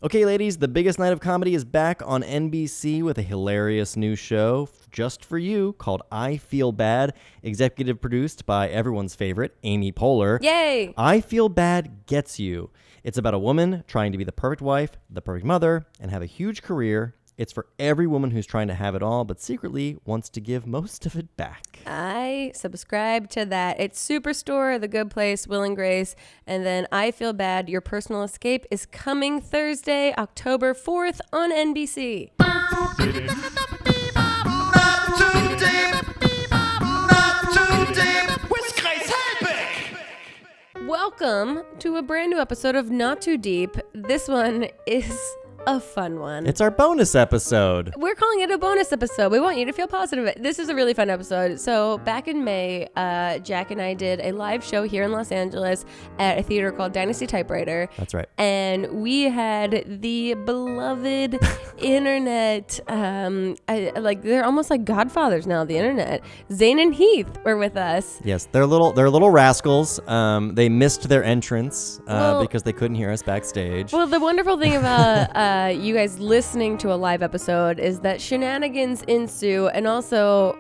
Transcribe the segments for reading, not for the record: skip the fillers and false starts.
Okay, ladies, the biggest night of comedy is back on NBC with a hilarious new show just for you called I Feel Bad, executive produced by everyone's favorite, Amy Poehler. Yay! I Feel Bad Gets You. It's about a woman trying to be the perfect wife, the perfect mother, and have a huge career. It's for every woman who's trying to have it all, but secretly wants to give most of it back. I subscribe to that. It's Superstore, The Good Place, Will and Grace, and then I Feel Bad, Your Personal Escape is coming Thursday, October 4th on NBC. Not too deep with Grace Helbig. Welcome to a brand new episode of Not Too Deep. This one is a fun one. It's our bonus episode. We're calling it a bonus episode. We want you to feel positive. This is a really fun episode. So back in May, Jack and I did a live show here in Los Angeles at a theater called Dynasty Typewriter. That's right. And we had the beloved internet, they're almost like godfathers now, the internet. Zane and Heath were with us. Yes, they're little rascals. They missed their entrance because they couldn't hear us backstage. Well, the wonderful thing about you guys listening to a live episode is that shenanigans ensue, and also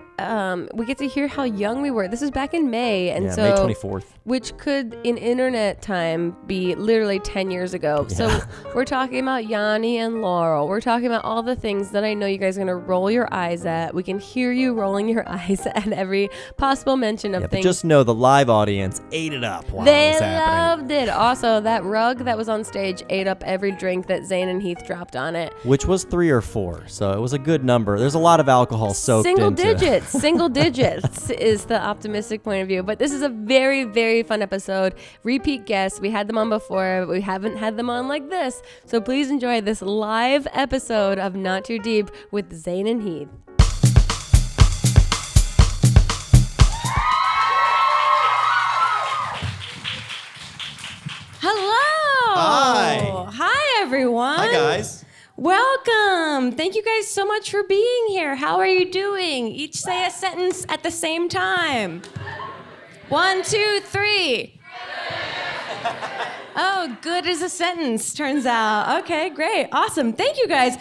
we get to hear how young we were. This is back in May, and yeah, so May 24th, which could in internet time be literally 10 years ago. Yeah. So we're talking about Yanni and Laurel. We're talking about all the things that I know you guys are gonna roll your eyes at. We can hear you rolling your eyes at every possible mention of things. But just know the live audience ate it up while it They was happening. loved it. Also, that rug that was on stage ate up every drink that Zane and Heath dropped on it. Which was 3 or 4, so it was a good number. There's a lot of alcohol soaked Single into digits. Single digits is the optimistic point of view. But this is a very, very fun episode. Repeat guests. We had them on before, but we haven't had them on like this. So please enjoy this live episode of Not Too Deep with Zane and Heath. Hello. Hi. Hi, everyone. Hi, guys. Welcome. Thank you guys so much for being here. How are you doing? Each say a sentence at the same time. 1, 2, 3. Oh, good as a sentence, turns out. Okay, great. Awesome. Thank you, guys.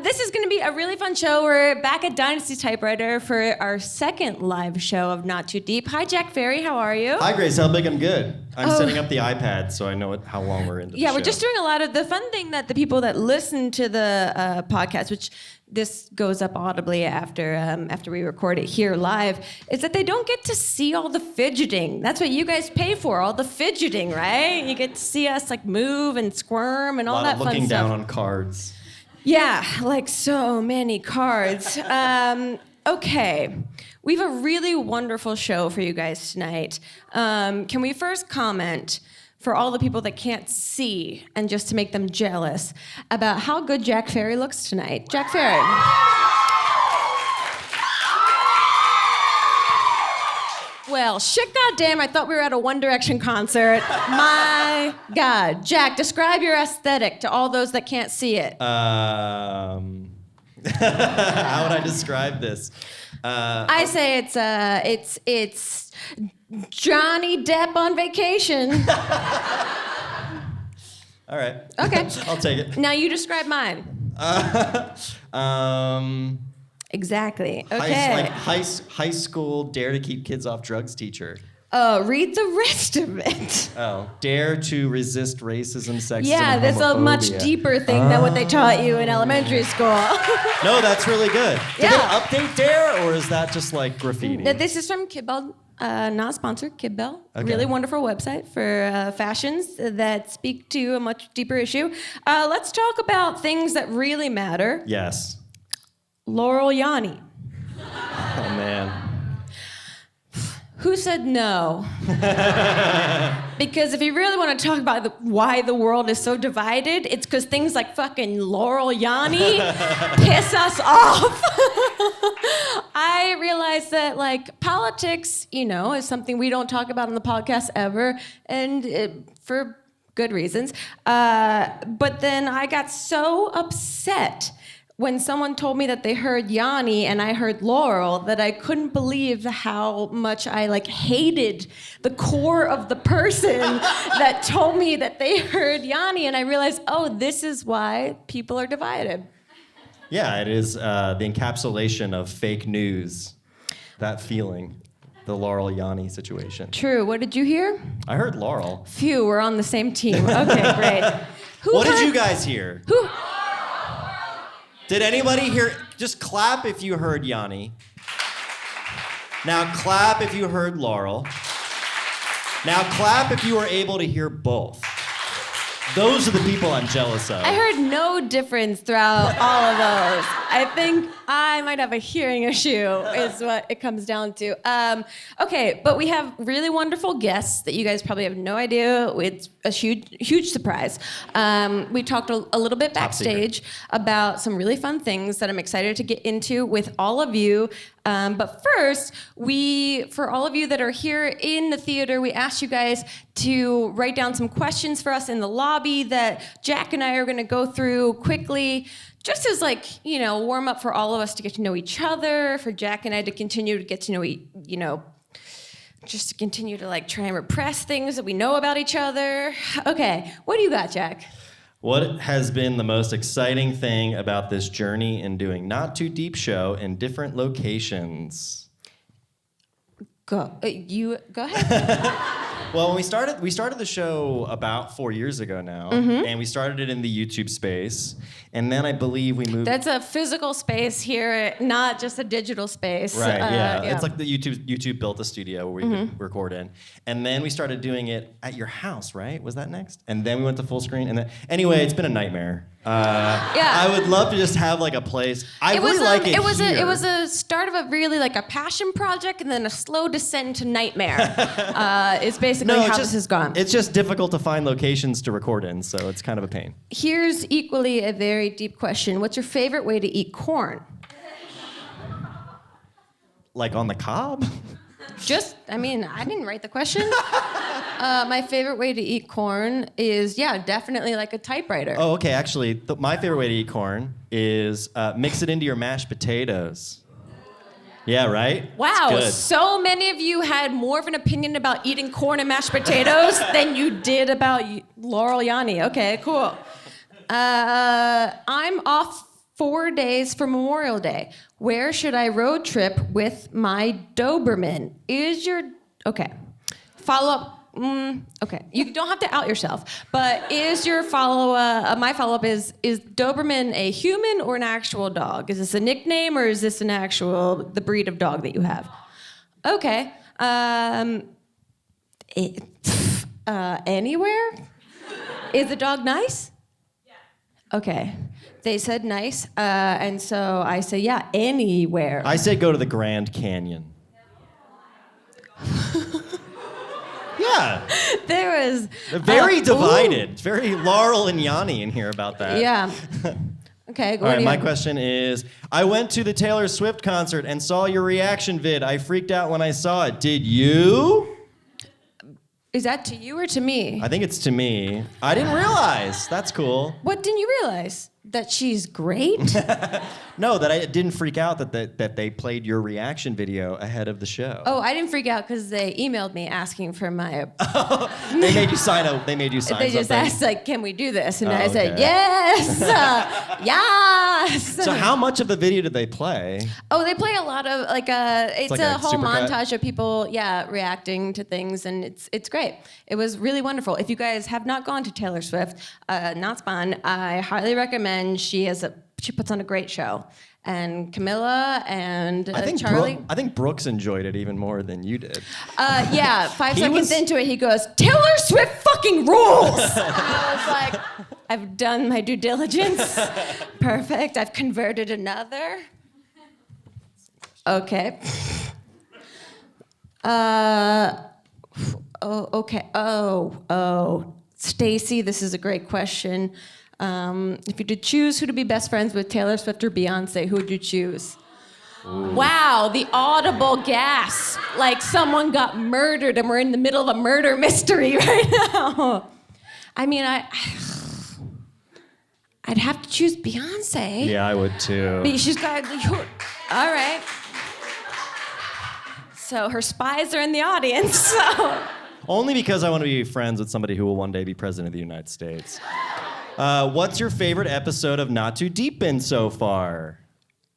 This is going to be a really fun show. We're back at Dynasty Typewriter for our second live show of Not Too Deep. Hi, Jack Ferry. How are you? Hi, Grace Helbig. I'm good. I'm setting up the iPad so I know how long we're into the show. We're just doing a lot of the fun thing that the people that listen to the podcast, which this goes up audibly after we record it here live, is that they don't get to see all the fidgeting. That's what you guys pay for, all the fidgeting, right? You get to see us like move and squirm and all that fun stuff. Looking down on cards. Yeah, like so many cards. Okay, we have a really wonderful show for you guys tonight. Can we first comment for all the people that can't see and just to make them jealous about how good Jack Ferry looks tonight? Jack Ferry. Well, shit goddamn, I thought we were at a One Direction concert. My God. Jack, describe your aesthetic to all those that can't see it. How would I describe this? I say it's Johnny Depp on vacation. All right. Okay. I'll take it. Now you describe mine. Exactly. Okay. High school dare to keep kids off drugs teacher. Read the rest of it. Oh, dare to resist racism, sexism, Yeah, and that's a much homophobia. deeper thing than what they taught you in elementary school. No, that's really good. Did Yeah. they update dare, or is that just like graffiti? This is from Kid Bell, not sponsored, Kid Bell. Okay. Really wonderful website for fashions that speak to a much deeper issue. Let's talk about things that really matter. Yes. Laurel Yanni. Oh, man. Who said no? Because if you really want to talk about why the world is so divided, it's because things like fucking Laurel Yanni piss us off. I realize that like politics, is something we don't talk about on the podcast ever, and for good reasons. But then I got so upset when someone told me that they heard Yanni and I heard Laurel, that I couldn't believe how much I hated the core of the person that told me that they heard Yanni, and I realized, oh, this is why people are divided. Yeah, it is the encapsulation of fake news. That feeling, the Laurel Yanni situation. True. What did you hear? I heard Laurel. Phew, we're on the same team. Okay, great. What did you guys hear? Who? Did anybody hear? Just clap if you heard Yanni. Now clap if you heard Laurel. Now clap if you were able to hear both. Those are the people I'm jealous of. I heard no difference throughout all of those. I think I might have a hearing issue, is what it comes down to. Okay, but we have really wonderful guests that you guys probably have no idea. It's a huge surprise. We talked a little bit backstage about some really fun things that I'm excited to get into with all of you. But first, for all of you that are here in the theater, we asked you guys to write down some questions for us in the lobby that Jack and I are going to go through quickly, just as warm up for all of us to get to know each other, for Jack and I to continue to get to know, just to continue to try and repress things that we know about each other. Okay, what do you got, Jack? What has been the most exciting thing about this journey in doing Not Too Deep show in different locations? Go ahead. Well, when we started the show about 4 years ago now, and we started it in the YouTube space, and then I believe we moved. That's a physical space here, not just a digital space. Right, yeah. It's like the YouTube built a studio where we could record in. And then we started doing it at your house, right? Was that next? And then we went to full screen. And then, anyway, it's been a nightmare. I would love to just have a place. It was a start of a really a passion project, and then a slow descent into nightmare. Is basically how this has gone. It's just difficult to find locations to record in, so it's kind of a pain. Here's equally a very deep question. What's your favorite way to eat corn? On the cob? I didn't write the question. My favorite way to eat corn is, definitely a typewriter. Oh, okay. Actually, my favorite way to eat corn is mix it into your mashed potatoes. Yeah, right? Wow, so many of you had more of an opinion about eating corn and mashed potatoes than you did about Laurel Yanni. Okay, cool. I'm off 4 days for Memorial Day. Where should I road trip with my Doberman? Okay. Follow-up. Okay. You don't have to out yourself, but is your follow-up, my follow-up is Doberman a human or an actual dog? Is this a nickname or is this the breed of dog that you have? Okay. Anywhere? Is the dog nice? Yeah. Okay. They said nice, and so I say, anywhere. I say go to the Grand Canyon. Yeah. There was... They're very divided. It's very Laurel and Yanni in here about that. Yeah. Okay, go All right, my question is, I went to the Taylor Swift concert and saw your reaction vid. I freaked out when I saw it. Did you? Is that to you or to me? I think it's to me. I didn't realize. That's cool. What didn't you realize? That she's great? No, that I didn't freak out that they played your reaction video ahead of the show. Oh, I didn't freak out because they emailed me asking for my... They made you sign They just something. asked, can we do this? And I said, yes! Yes! So how much of the video did they play? Oh, they play a lot of, it's a whole supercut? montage of people, reacting to things, and it's great. It was really wonderful. If you guys have not gone to Taylor Swift, not Spawn, I highly recommend. She puts on a great show. And Camilla and Charlie. I think Brooks enjoyed it even more than you did. 5 seconds into it, he goes, Taylor Swift fucking rules! And I was like, I've done my due diligence. Perfect. I've converted another. Okay. Okay. Oh. Stacy, this is a great question. If you could choose who to be best friends with, Taylor Swift or Beyonce, who would you choose? Ooh. Wow, the audible gasp. Like someone got murdered and we're in the middle of a murder mystery right now. I mean, I'd have to choose Beyonce. Yeah, I would too. But she's got. All right. So her spies are in the audience. So. Only because I want to be friends with somebody who will one day be president of the United States. What's your favorite episode of Not Too Deep been so far?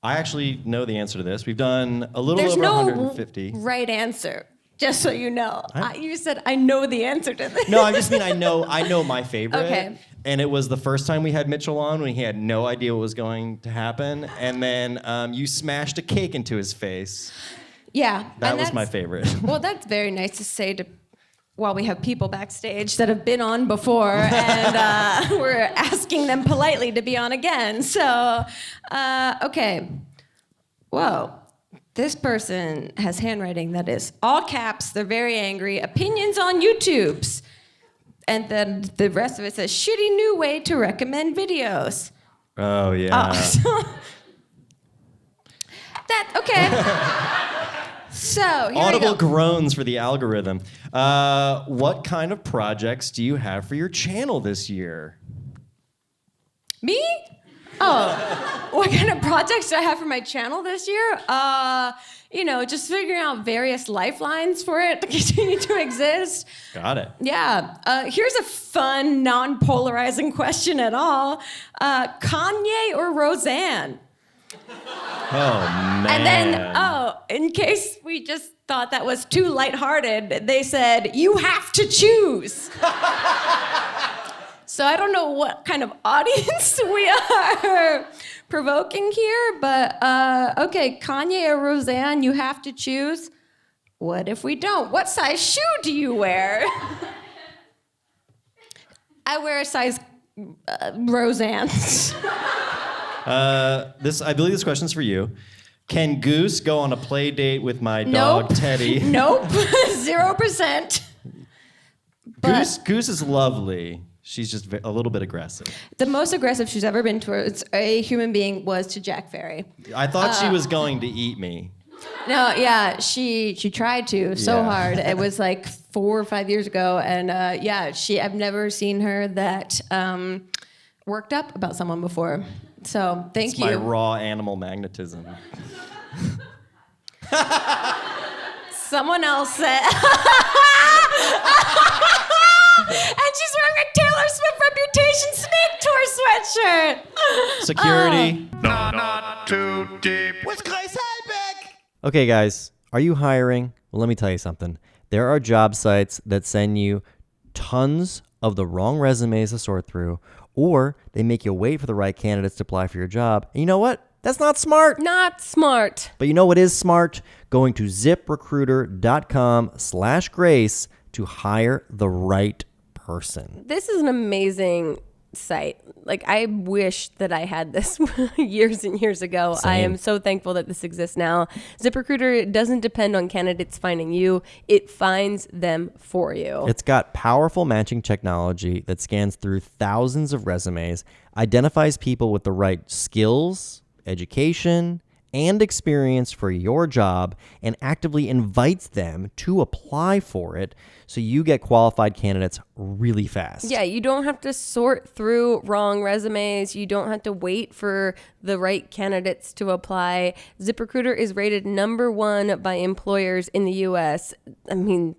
I actually know the answer to this. We've done a little There's over no 150. right answer. Just so you know, you said I know the answer to this. No, I just mean I know my favorite. Okay. And it was the first time we had Mitchell on when he had no idea what was going to happen, and then you smashed a cake into his face. Yeah, That was my favorite. Well, that's very nice to say to. While we have people backstage that have been on before, and we're asking them politely to be on again. So, okay. Whoa. This person has handwriting that is all caps. They're very angry. Opinions on YouTubes. And then the rest of it says, shitty new way to recommend videos. Oh, yeah. Okay. So, here Audible we go. groans for the algorithm. What kind of projects do you have for your channel this year? Me? Oh, what kind of projects do I have for my channel this year? Just figuring out various lifelines for it to continue to exist. Got it. Yeah. Here's a fun, non-polarizing question at all. Kanye or Roseanne? Oh, man. And then, in case we just thought that was too lighthearted, they said, you have to choose. So I don't know what kind of audience we are provoking here, but okay, Kanye or Roseanne, you have to choose. What if we don't? What size shoe do you wear? I wear a size Roseanne. I believe this question's for you. Can Goose go on a play date with my dog Nope. Teddy? Nope. 0%. But Goose is lovely. She's just a little bit aggressive. the most aggressive she's ever been towards a human being was to Jack Ferry. I thought she was going to eat me. No, yeah, she tried to so Yeah. hard. It was like 4 or 5 years ago, and I've never seen her that worked up about someone before. So thank It's you. my raw animal magnetism. Someone else said. And she's wearing a Taylor Swift Reputation Snake Tour sweatshirt. Security. Not too deep. With Grace Helbig. Okay, guys, are you hiring? Well, let me tell you something. There are job sites that send you tons of the wrong resumes to sort through, or they make you wait for the right candidates to apply for your job. And you know what? That's not smart. Not smart. But you know what is smart? Going to ziprecruiter.com/grace to hire the right person. This is an amazing site. Like, I wish that I had this years and years ago. I Same. am so thankful that this exists now. ZipRecruiter doesn't depend on candidates finding you. It finds them for you. It's got powerful matching technology that scans through thousands of resumes, identifies people with the right skills, education, and experience for your job, and actively invites them to apply for it so you get qualified candidates really fast. Yeah, you don't have to sort through wrong resumes. You don't have to wait for the right candidates to apply. ZipRecruiter is rated #1 by employers in the U.S. I mean,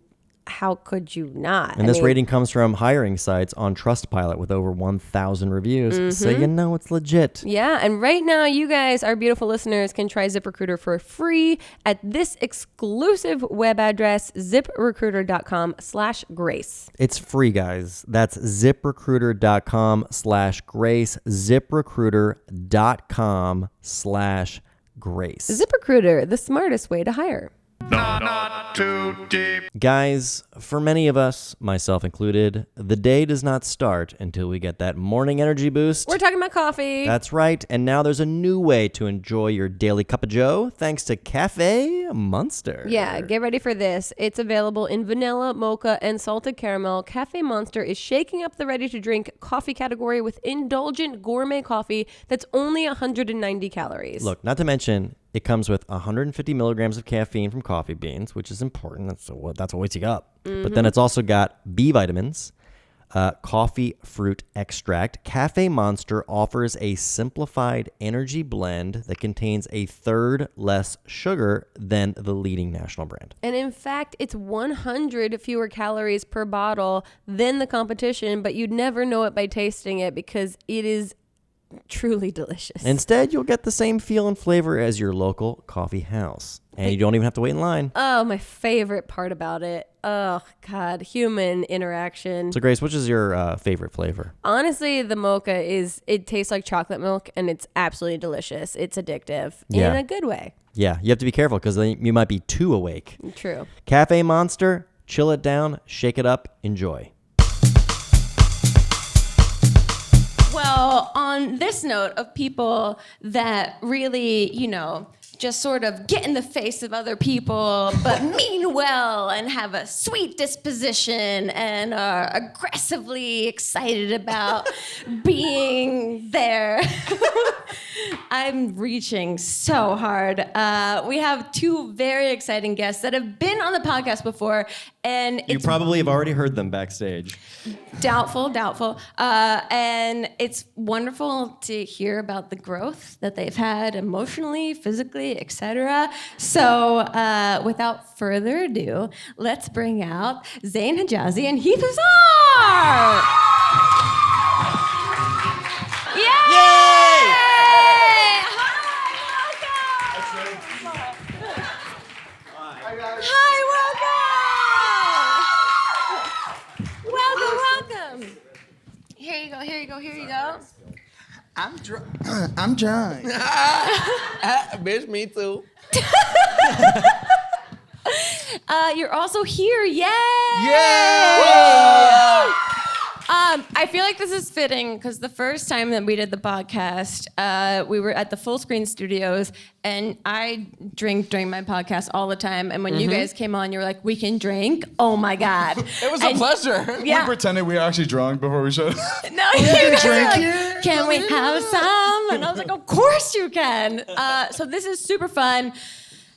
how could you not? And this rating comes from hiring sites on Trustpilot with over 1,000 reviews. So you know it's legit. Yeah, and right now, you guys, our beautiful listeners, can try ZipRecruiter for free at this exclusive web address, ziprecruiter.com/grace. It's free, guys. That's ziprecruiter.com/grace. ziprecruiter.com/grace. ZipRecruiter, the smartest way to hire. Not too deep. Guys, for many of us, myself included, the day does not start until we get that morning energy boost. We're talking about coffee. That's right. And now there's a new way to enjoy your daily cup of joe thanks to Cafe Monster. Yeah, get ready for this. It's available in vanilla, mocha, and salted caramel. Cafe Monster is shaking up the ready-to-drink coffee category with indulgent gourmet coffee that's only 190 calories. Look, not to mention, it comes with 150 milligrams of caffeine from coffee beans, which is important. That's what wakes you up. But then it's also got B vitamins, coffee fruit extract, Cafe Monster offers a simplified energy blend that contains a third less sugar than the leading national brand. And in fact, it's 100 fewer calories per bottle than the competition, but you'd never know it by tasting it because it is truly delicious. Instead, you'll get the same feel and flavor as your local coffee house. And you don't even have to wait in line. Oh, my favorite part about it. Oh, God. Human interaction. So, Grace, which is your favorite flavor? Honestly, the mocha it tastes like chocolate milk, and it's absolutely delicious. It's addictive Yeah. in a good way. Yeah, you have to be careful because you might be too awake. True. Cafe Monster, chill it down, shake it up, enjoy. Well, on this note of people that really, just sort of get in the face of other people, but mean well and have a sweet disposition and are aggressively excited about being there. I'm reaching so hard. We have two very exciting guests that have been on the podcast before, and You it's probably have already heard them backstage. doubtful. And it's wonderful to hear about the growth that they've had emotionally, physically, etc. So without further ado, let's bring out Zane Hijazi and Heath Hussar! Yay! Welcome. Here you go. I'm drunk. I'm drunk. Bitch, me too. You're also here. Yay! Yeah! I feel like this is fitting because the first time that we did the podcast, we were at the Full Screen Studios, and I drink during my podcast all the time. And when you guys came on, you were like, "We can drink." Oh my god! It was a pleasure. We Yeah. pretended we were actually drunk before we showed up. No, you guys drink were like, here? "Can we have some?" And I was like, "Of course you can." So this is super fun.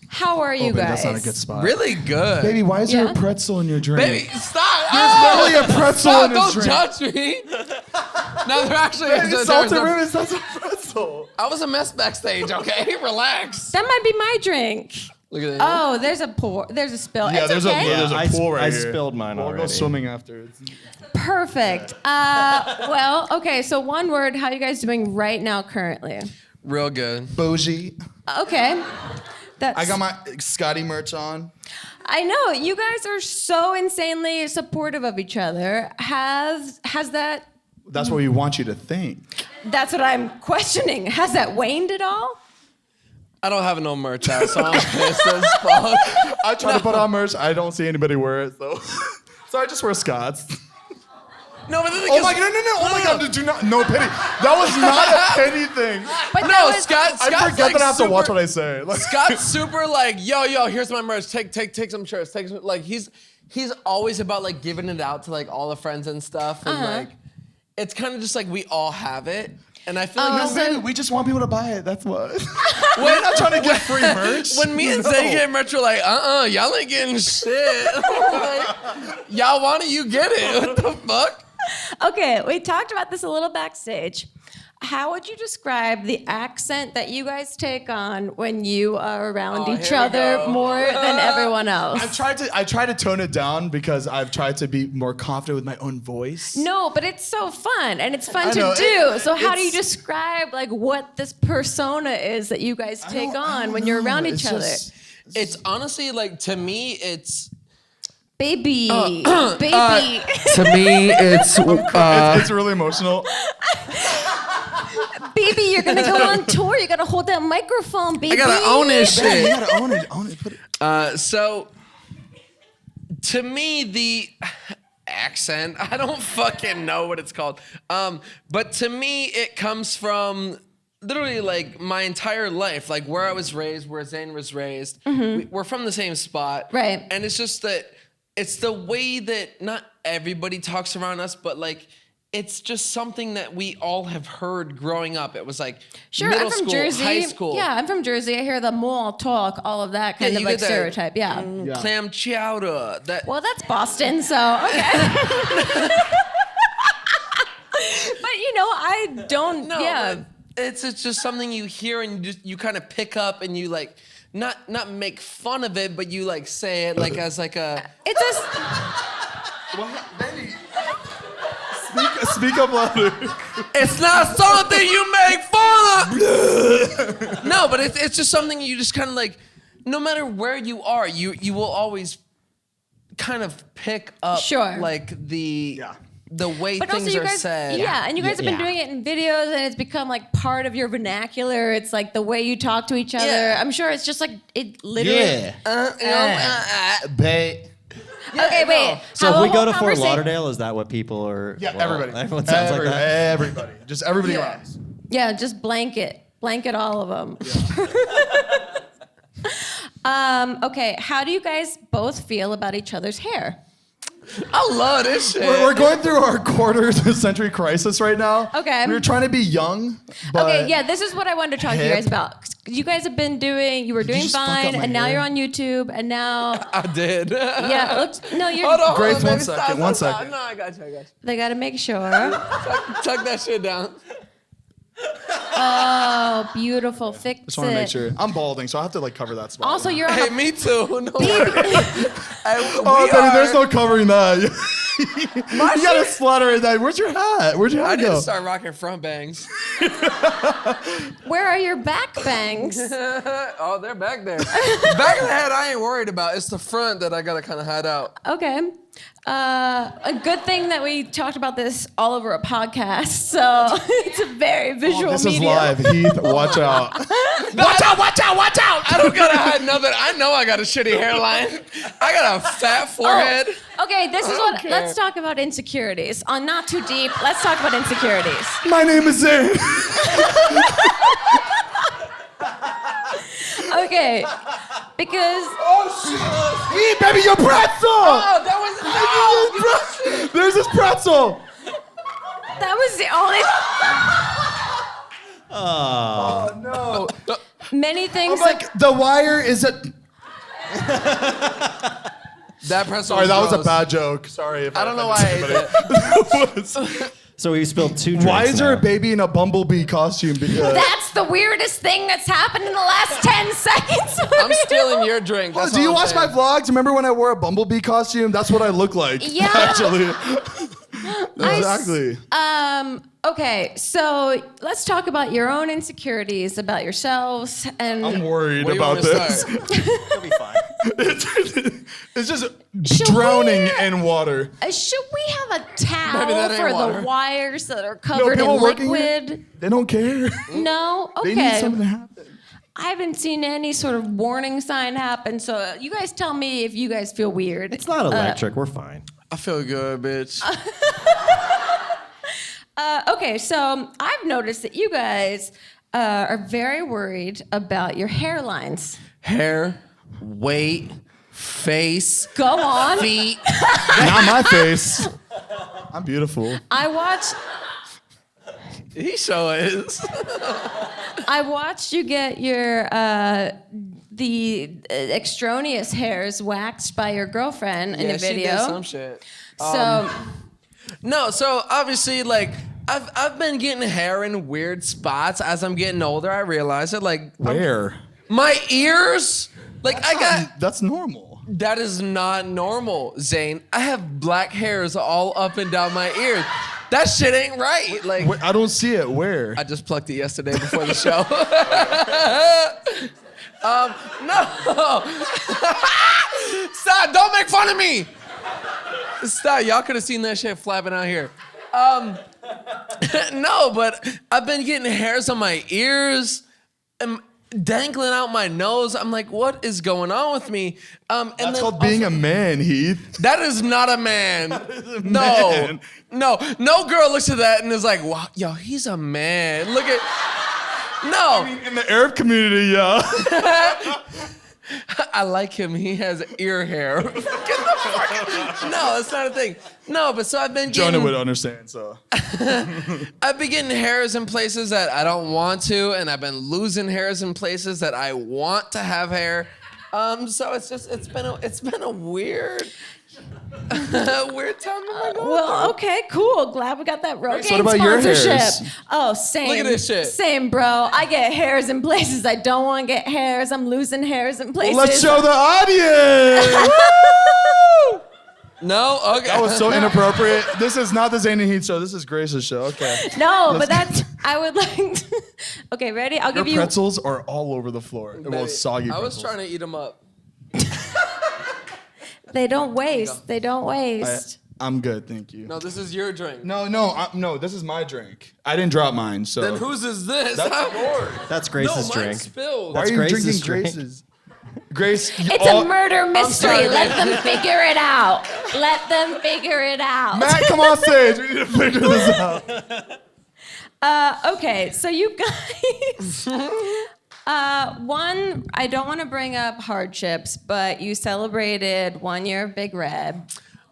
How are you Baby, guys? that's not a good spot. Really good. Baby, why is there Yeah? a pretzel in your drink? Baby, stop. There's literally a pretzel Stop, in his don't drink. judge me. No, there actually is. Baby, salted ribbons, that's a pretzel. I was a mess backstage, okay? Relax. That might be my drink. Look at this. Oh, there's a spill. Yeah, it's there's okay. there's a I pool right I here. spilled mine We'll already. go swimming after. Perfect. Well, okay, so one word, how are you guys doing right now currently? Real good. Bougie. Okay. That's, I got my Scotty merch on. I know, you guys are so insanely supportive of each other. Has that, That's what we want you to think. that's what I'm questioning. Has that waned at all? I don't have no merch out, so I'm pissed as fuck. I try to put on merch. I don't see anybody wear it, so. So I just wear Scots. No, but the thing Oh is, my god, no. Oh my god, do not, no pity. That was not a petty thing. But that No, was- Scott's I forget like that I have to watch super- what I say. Like, Scott's super like, yo, here's my merch. Take some shirts. Take some, like he's always about like giving it out to like all the friends and stuff, and like it's kind of just like we all have it, and I feel like no, so- baby, we just want people to buy it. That's what. We're not trying to get free merch. when me and No. Zay get merch, we're like, y'all ain't getting shit. Like, y'all want it, you get it. What the fuck? Okay, we talked about this a little backstage. How would you describe the accent that you guys take on when you are around Oh, each here we other go. more than everyone else? I try to tone it down because I've tried to be more confident with my own voice. No, but it's so fun and it's fun I to know, do. So how do you it's- describe like what this persona is that you guys take I on don't when you're know. around It's each other? just- It's honestly like to me, it's Baby, baby. to me, it's It's really emotional. Baby, you're gonna go on tour. You gotta hold that microphone, baby. I gotta own this You shit. gotta own it. Put it. So to me, the accent, I don't fucking know what it's called. But to me, it comes from literally like my entire life, like where I was raised, where Zane was raised. We're from the same spot. Right. And it's just that it's the way that not everybody talks around us, but like it's just something that we all have heard growing up. It was like Sure, middle I'm from school, Jersey. high school. Yeah, I'm from Jersey. I hear the mall talk, all of that kind of you like get that. stereotype. Yeah. Yeah. Clam chowder. That Well, that's Boston, so okay. I don't. No, yeah. but it's just something you hear and you kind of pick up and you like not make fun of it, but you like say it like as like a. It's a. What? Baby. Speak up louder. It's not something you make fun of. No, but it's just something you just kind of like. No matter where you are, you will always kind of pick up Sure. like the way But things also, you are guys, said. yeah, and you guys have been doing it in videos, and it's become like part of your vernacular. It's like the way you talk to each other. Yeah. I'm sure it's just like it literally. Babe. Okay, wait. So Have if a we go whole to Fort conversation- Lauderdale, is that what people are? Yeah, well, everybody. Everyone sounds like that. Everybody. Just everybody around us. Yeah, just blanket all of them. Okay, how do you guys both feel about each other's hair? I love this shit. We're going through our quarter-century crisis right now. Okay. We're trying to be young, but Okay, yeah, this is what I wanted to talk to you hip. guys about. 'Cause you guys have been you were doing just fuck fine, up my and now hair? you're on YouTube, and now, I did. yeah, it looks, no, you're, Hold on, Grace, hold on, one baby. second, Stop, one stop, stop. second. No, I got you. they gotta make sure. Tuck that shit down. Oh, beautiful, fix just want to it. make sure. I'm balding, so I have to like cover that spot. Also, you're on Hey, a, me too. No worries. oh, baby, there's no covering that. You gotta slaughter in that. Where's your hat? Where'd your I hat need to go? start rocking front bangs. where are your back bangs? Oh, they're back there. Back of the head, I ain't worried about. It's the front that I gotta kind of hide out. Okay. A good thing that we talked about this all over a podcast, so it's a very visual This medium. is live. Heath, watch out. Watch out! I don't gotta hide nothing. I know I got a shitty hairline. I got a fat forehead. Okay, this is don't what. care. Let's talk about insecurities. On not too deep. Let's talk about insecurities. My name is Zane. Okay, because Eat, baby, your pretzel. Oh, that was There's this pretzel. that was the only. Oh no. Many things. I'm like, The Wire is a. That pretzel. Sorry, that was a gross. bad joke. Sorry if I don't know why I ate that. So we spilled 2 drinks. Why is there a now. baby in a bumblebee costume? That's the weirdest thing that's happened in the last 10 seconds. I'm stealing your drink. That's Do you all I'm watch my saying. vlogs? Remember when I wore a bumblebee costume? That's what I look like. Yeah. Actually. Exactly. Okay, so let's talk about your own insecurities about yourselves and. I'm worried Where you about want me to this. start? You'll be fine. It's just Should drowning we- in water. Should we have a towel Maybe that ain't for water. the wires that are covered people in working here? liquid? They don't care. No? They need Okay. something to happen. I haven't seen any sort of warning sign happen, so you guys tell me if you guys feel weird. It's not electric. We're fine. I feel good, bitch. Okay, so I've noticed that you guys are very worried about your hairlines. Hair, weight, face, Go on. feet. Not my face. I'm beautiful. I watched He sure is. I watched you get your the extraneous hairs waxed by your girlfriend in a She did video. some shit. So No, so obviously, like, I've been getting hair in weird spots as I'm getting older. I realize it. Like, Where? my ears. Like, I got. That's normal. That is not normal, Zane. I have black hairs all up and down my ears. That shit ain't right. Like, I don't see it. Where? I just plucked it yesterday before the show. No. Stop. Don't make fun of me. Stop. Y'all could have seen that shit flapping out here. No, but I've been getting hairs on my ears and dangling out my nose. I'm like, what is going on with me? And That's then called being also- a man, Heath. That is not a man. man. No girl looks at that and is like, wow, yo, he's a man. Look at, no. In the Arab community, yeah. I like him. He has ear hair. Get the fuck. No, that's not a thing. No, but so I've been Jonah getting, would understand, so. I've been getting hairs in places that I don't want to, and I've been losing hairs in places that I want to have hair. So it's been a weird. Where town am I going? Well, okay, cool. Glad we got that Rogaine what about your sponsorship. hairs? Oh, same. Look at this shit. Same, bro. I get hairs in places I don't want to get hairs. I'm losing hairs in places. Let's show the audience. No? Okay. That was so inappropriate. This is not the Zane and Heath show. This is Grace's show. Okay. No, but that's. I would like. To, okay, ready? I'll Your give you. pretzels are all over the floor. Well, soggy I was pretzels. trying to eat them up. They don't waste. They don't waste. I'm good, thank you. No, this is your drink. No, this is my drink. I didn't drop mine, so. Then whose is this? That's I'm bored. That's Grace's No, mine drink. spilled. Why are That's you Grace's drinking drink. Grace's? Grace, It's a murder mystery. sorry, Let man. them figure it out. Let them figure it out. Matt, come on stage. We need to figure this out. Okay, so you guys. One, I don't want to bring up hardships, but you celebrated 1 year of Big Red.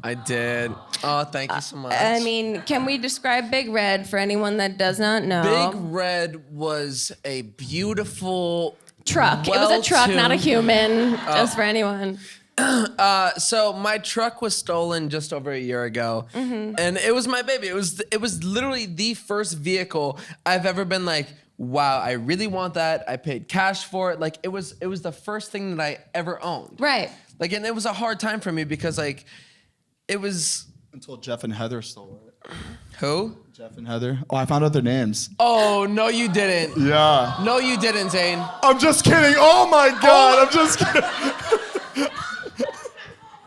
I did. Oh, thank you so much. I mean, can we describe Big Red for anyone that does not know? Big Red was a beautiful truck. It was a truck, not a well-tuned- human. Just for anyone. So my truck was stolen just over a year ago, and it was my baby. It was literally the first vehicle I've ever been like, wow, I really want that. I paid cash for it. Like it was the first thing that I ever owned. Right. Like, and it was a hard time for me because like, it was Until Jeff and Heather stole it. who? Jeff and Heather. Oh, I found out their names. Oh no, you didn't. Yeah. No, you didn't, Zane. I'm just kidding. Oh my God. I'm just kidding.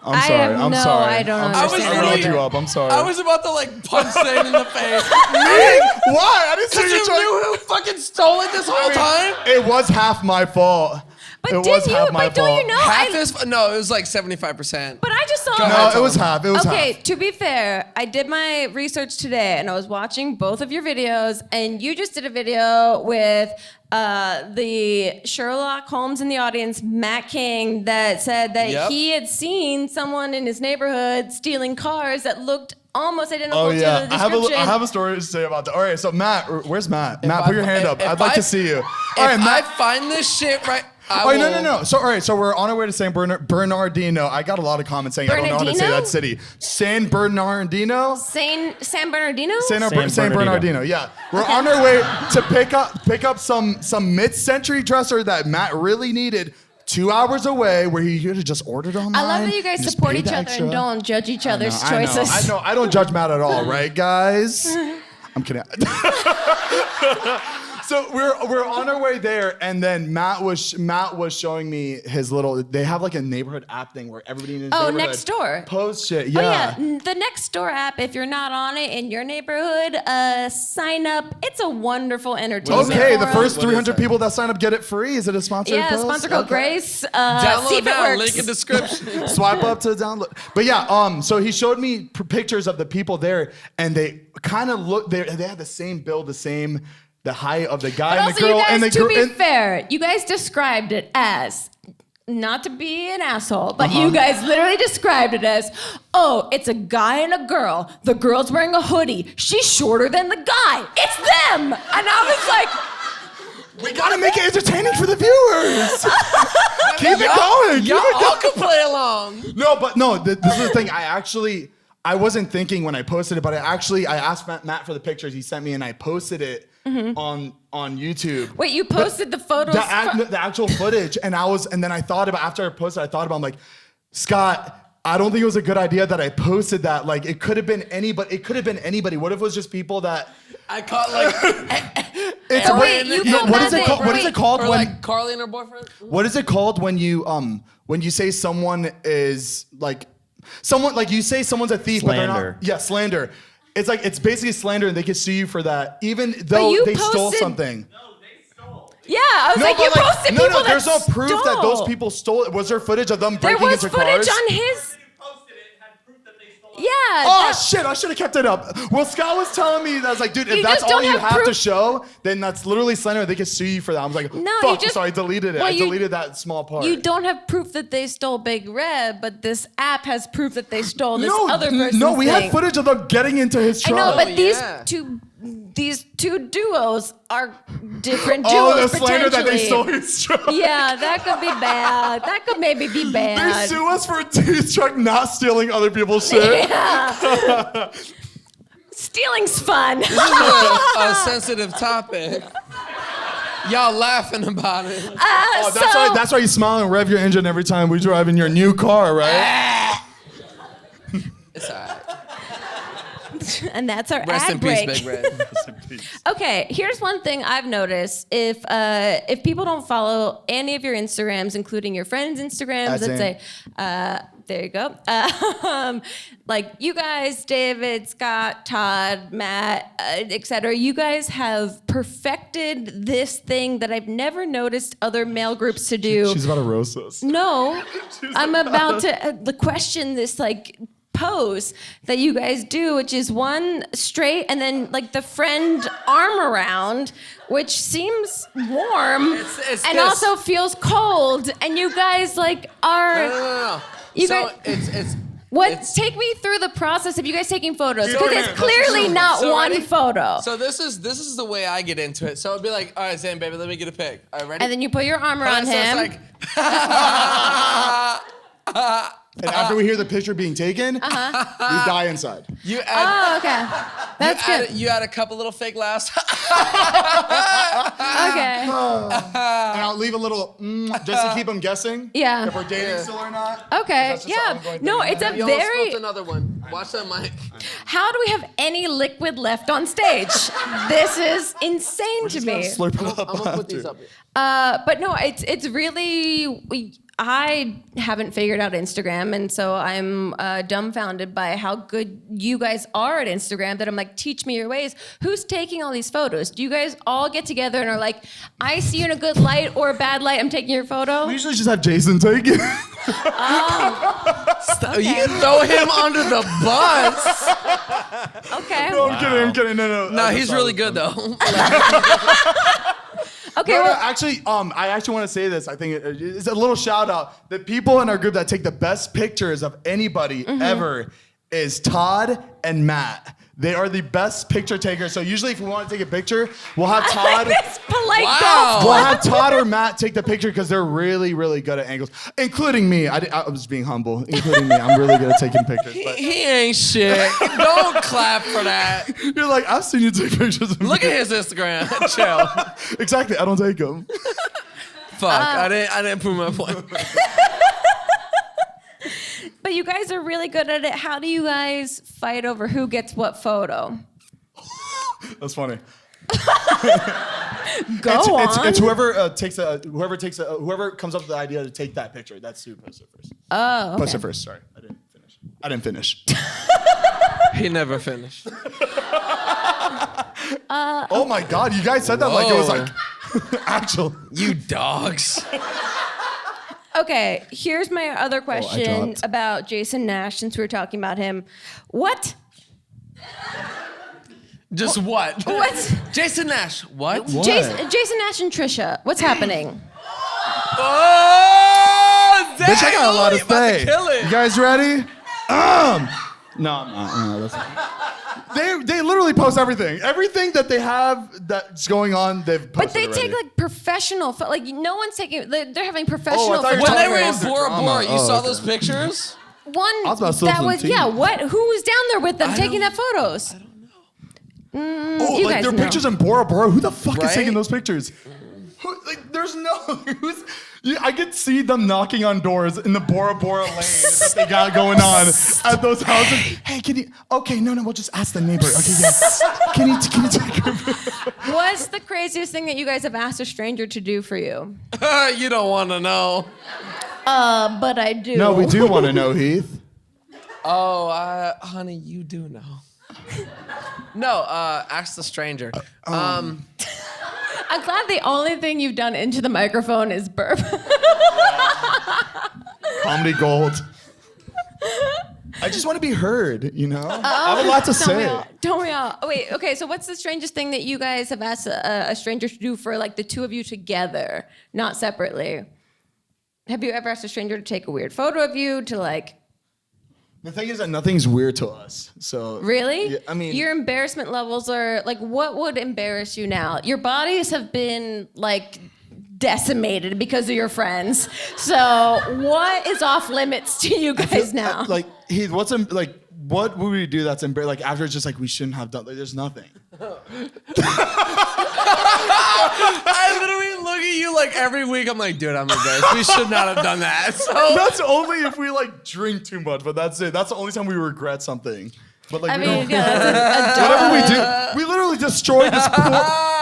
I'm sorry. have I'm no- sorry. I don't I'm understand sorry. I riled either. you up. I'm sorry. I was about to like punch Zane in the face. Why? I didn't see Because you you trying. knew who fucking stole it this whole time. It was half my fault. But it was did you? half my But don't fault. you know? Half this? No, it was like 75%. But I just saw. Go No, ahead, it was Tom. half. It was Okay, half. to be fair, I did my research today and I was watching both of your videos, and you just did a video with the Sherlock Holmes in the audience, Matt King, that said that Yep. he had seen someone in his neighborhood stealing cars that looked almost identical Oh to the yeah, description. I have a story to say about that. All right, so Matt, where's Matt? Matt, put your hand up. if I'd like I- to see you. All If right, I Matt. find this shit right, I Oh, will. no. So, all right, so we're on our way to San Bernardino. I got a lot of comments saying I don't know how to say Bernardino? that city. San Bernardino? San Bernardino? San Bernardino. Bernardino, yeah. We're on our way to pick up some mid-century dresser that Matt really needed 2 hours away, where he could have just ordered online. I love that you guys and just support paid each the other extra. and don't judge each other's I know, choices. I don't judge Matt at all, right, guys? I'm kidding. So we're on our way there, and then Matt was showing me his little. They have like a neighborhood app thing where everybody in his Oh, neighborhood next door. posts shit. Oh Yeah. yeah, the Next Door app. If you're not on it in your neighborhood, sign up. It's a wonderful entertainment. Okay, the forum. first 300 people that sign up get it free. Is it a sponsored Yeah, post? sponsor code Okay. Grace. See Download if it now. works. Link in description. Swipe up to download. But yeah, so he showed me pictures of the people there, and they kind of look. They had the same build, the height of the guy But and also, the girl, you guys, and the to girl. be and- fair, you guys described it as, not to be an asshole, but Uh-huh. you guys literally described it as, oh, it's a guy and a girl. The girl's wearing a hoodie. She's shorter than the guy. It's them. And I was like, we gotta make it entertaining for the viewers. Keep it going. Y'all Keep it all going. can play along. No, this is the thing. I wasn't thinking when I posted it, but I asked Matt for the pictures he sent me, and I posted it on YouTube. wait, you posted the photos? The actual footage, and then I thought about, after I posted, I'm like, Scott, I don't think it was a good idea that I posted that. Like, it could have been anybody. What if it was just people that? I caught like. It's Oh, wait, you no, called what is that it called? bit- What is wait. it called Or when? like Carly and her boyfriend. What is it called when you say someone is like someone like you say someone's a thief, but they're Slander. not? Yeah, slander. It's basically slander, and they can sue you for that, even though you they stole posted- something. Yeah, I was like, you but posted people that there's no proof that those stole. people stole it. Was there footage of them There breaking was into footage cars? on his. Yeah. Oh that- shit! I should have kept it up. Well, Scott was telling me that I was like, dude, if You that's just all don't you have have to proof. show, then that's literally slander. They can sue you for that. I was like, No, you fuck. just- So I deleted it. well, I you- deleted that small part. You don't have proof that they stole Big Red, but this app has proof that they stole this no, other person's no, we thing. had footage of them getting into his I truck. know, but Oh, these yeah. two these two duos are different duos. Oh, the slander that they potentially. stole his truck. Yeah, that could be bad. That could maybe be They bad. sue us for his truck not stealing other people's shit. Yeah. Stealing's fun. This is a sensitive topic. Y'all laughing about it. Oh, that's why you smile and rev your engine every time we drive in your new car, right? It's all right. And that's our Rest ad in break. peace, Big Red. Okay, here's one thing I've noticed. If people don't follow any of your Instagrams, including your friends' Instagrams, let's say, there you go. Like you guys, David, Scott, Todd, Matt, etc. You guys have perfected this thing that I've never noticed other male groups to do. She's about to roast us. No, I'm about to question this like pose that you guys do, which is one straight and then like the friend arm around, which seems warm It's and this. also feels cold. And you guys like are. No. You So guys- it's What? It's- Take me through the process of you guys taking photos, Keep because going, it's let's clearly just- not So one ready? photo. So this is the way I get into it. So it'd be like, all right, Zane, baby, let me get a pic. All right, ready? And then you put your arm around So him. it's like, And after we hear the picture being taken, we die inside. you add, Oh, okay. That's good. you add a couple little fake laughs. Okay. And I'll leave a little just to keep them guessing. Yeah. If we're dating still or not. Okay. That's just an Yeah. ongoing No, thing. it's a You almost very. flipped another one. Watch that mic. How do we have any liquid left on stage? This is insane to me. Slurp it up. I'm gonna put these after. up here. But no, it's really. I haven't figured out Instagram, and so I'm dumbfounded by how good you guys are at Instagram. That I'm like, teach me your ways. Who's taking all these photos? Do you guys all get together and are like, I see you in a good light or a bad light, I'm taking your photo? We usually just have Jason take it. You can throw him under the bus. Okay. No, I'm kidding. No. No, he's really good though. Okay. No, Well, actually, I actually want to say this. I think it's a little shout out. The people in our group that take the best pictures of anybody ever is Todd and Matt. They are the best picture takers. So usually, if we want to take a picture, we'll have I Todd. like this polite Wow. golf We'll club. have Todd or Matt take the picture because they're really, really good at angles, including me. I was being humble, including me. I'm really good at taking pictures. But He ain't shit. Don't clap for that. you're like, I've seen you take pictures of Look me. at his Instagram. Chill. Exactly. I don't take them. Fuck. I didn't prove my point. But you guys are really good at it. How do you guys fight over who gets what photo? That's funny. Go on. It's whoever whoever comes up with the idea to take that picture. That's who posts it first. Oh, okay. Post it first. Sorry, I didn't finish. He never finished. Oh my God, you guys said that like it was Whoa. like actual. You dogs. Okay, here's my other question dropped. about Jason Nash, since we were talking about him. What? Just what? What? Jason Nash. What? Jason Nash and Trisha, what's happening? Oh, damn. Bitch, I got a lot to You about say. to kill it. You guys ready? No, I'm not. No, listen. They literally post everything. Everything that they have that's going on, they've posted But they already. take like professional, like no one's taking. They're having professional. I thought you were When they were in Their Bora drama. Bora, you Oh, saw okay. those pictures? One was about to that spill was some yeah. tea. What? Who was down there with them I taking don't- that photos? Oh, You like guys their know. pictures in Bora Bora. Who the fuck Right? is taking those pictures? Like, there's no. I could see them knocking on doors in the Bora Bora lane that they got going on at those houses. Hey, can you? Okay, no, we'll just ask the neighbor. Okay, yes. Can you take her? What's the craziest thing that you guys have asked a stranger to do for you? You don't want to know. But I do. No, we do want to know, Heath. Oh, honey, you do know. No, ask the stranger. I'm glad the only thing you've done into the microphone is burp. Comedy gold. I just want to be heard, you know? I have a lot to say. Don't we all? Oh, wait, okay, so what's the strangest thing that you guys have asked a stranger to do for like the two of you together, not separately? Have you ever asked a stranger to take a weird photo of you, to like... The thing is that nothing's weird to us. So Really? Yeah, I mean, your embarrassment levels are like, what would embarrass you now? Your bodies have been like decimated because of your friends. So what is off limits to you guys now? like Heath, what would we do that's embarrassing? Like after it's just like we shouldn't have done. Like there's nothing. I literally look at you like every week. I'm like, dude, I'm embarrassed. We should not have done that. So That's only if we like drink too much, but that's it. That's the only time we regret something. But like I we mean, don't, yeah, that's whatever we do, we literally destroyed this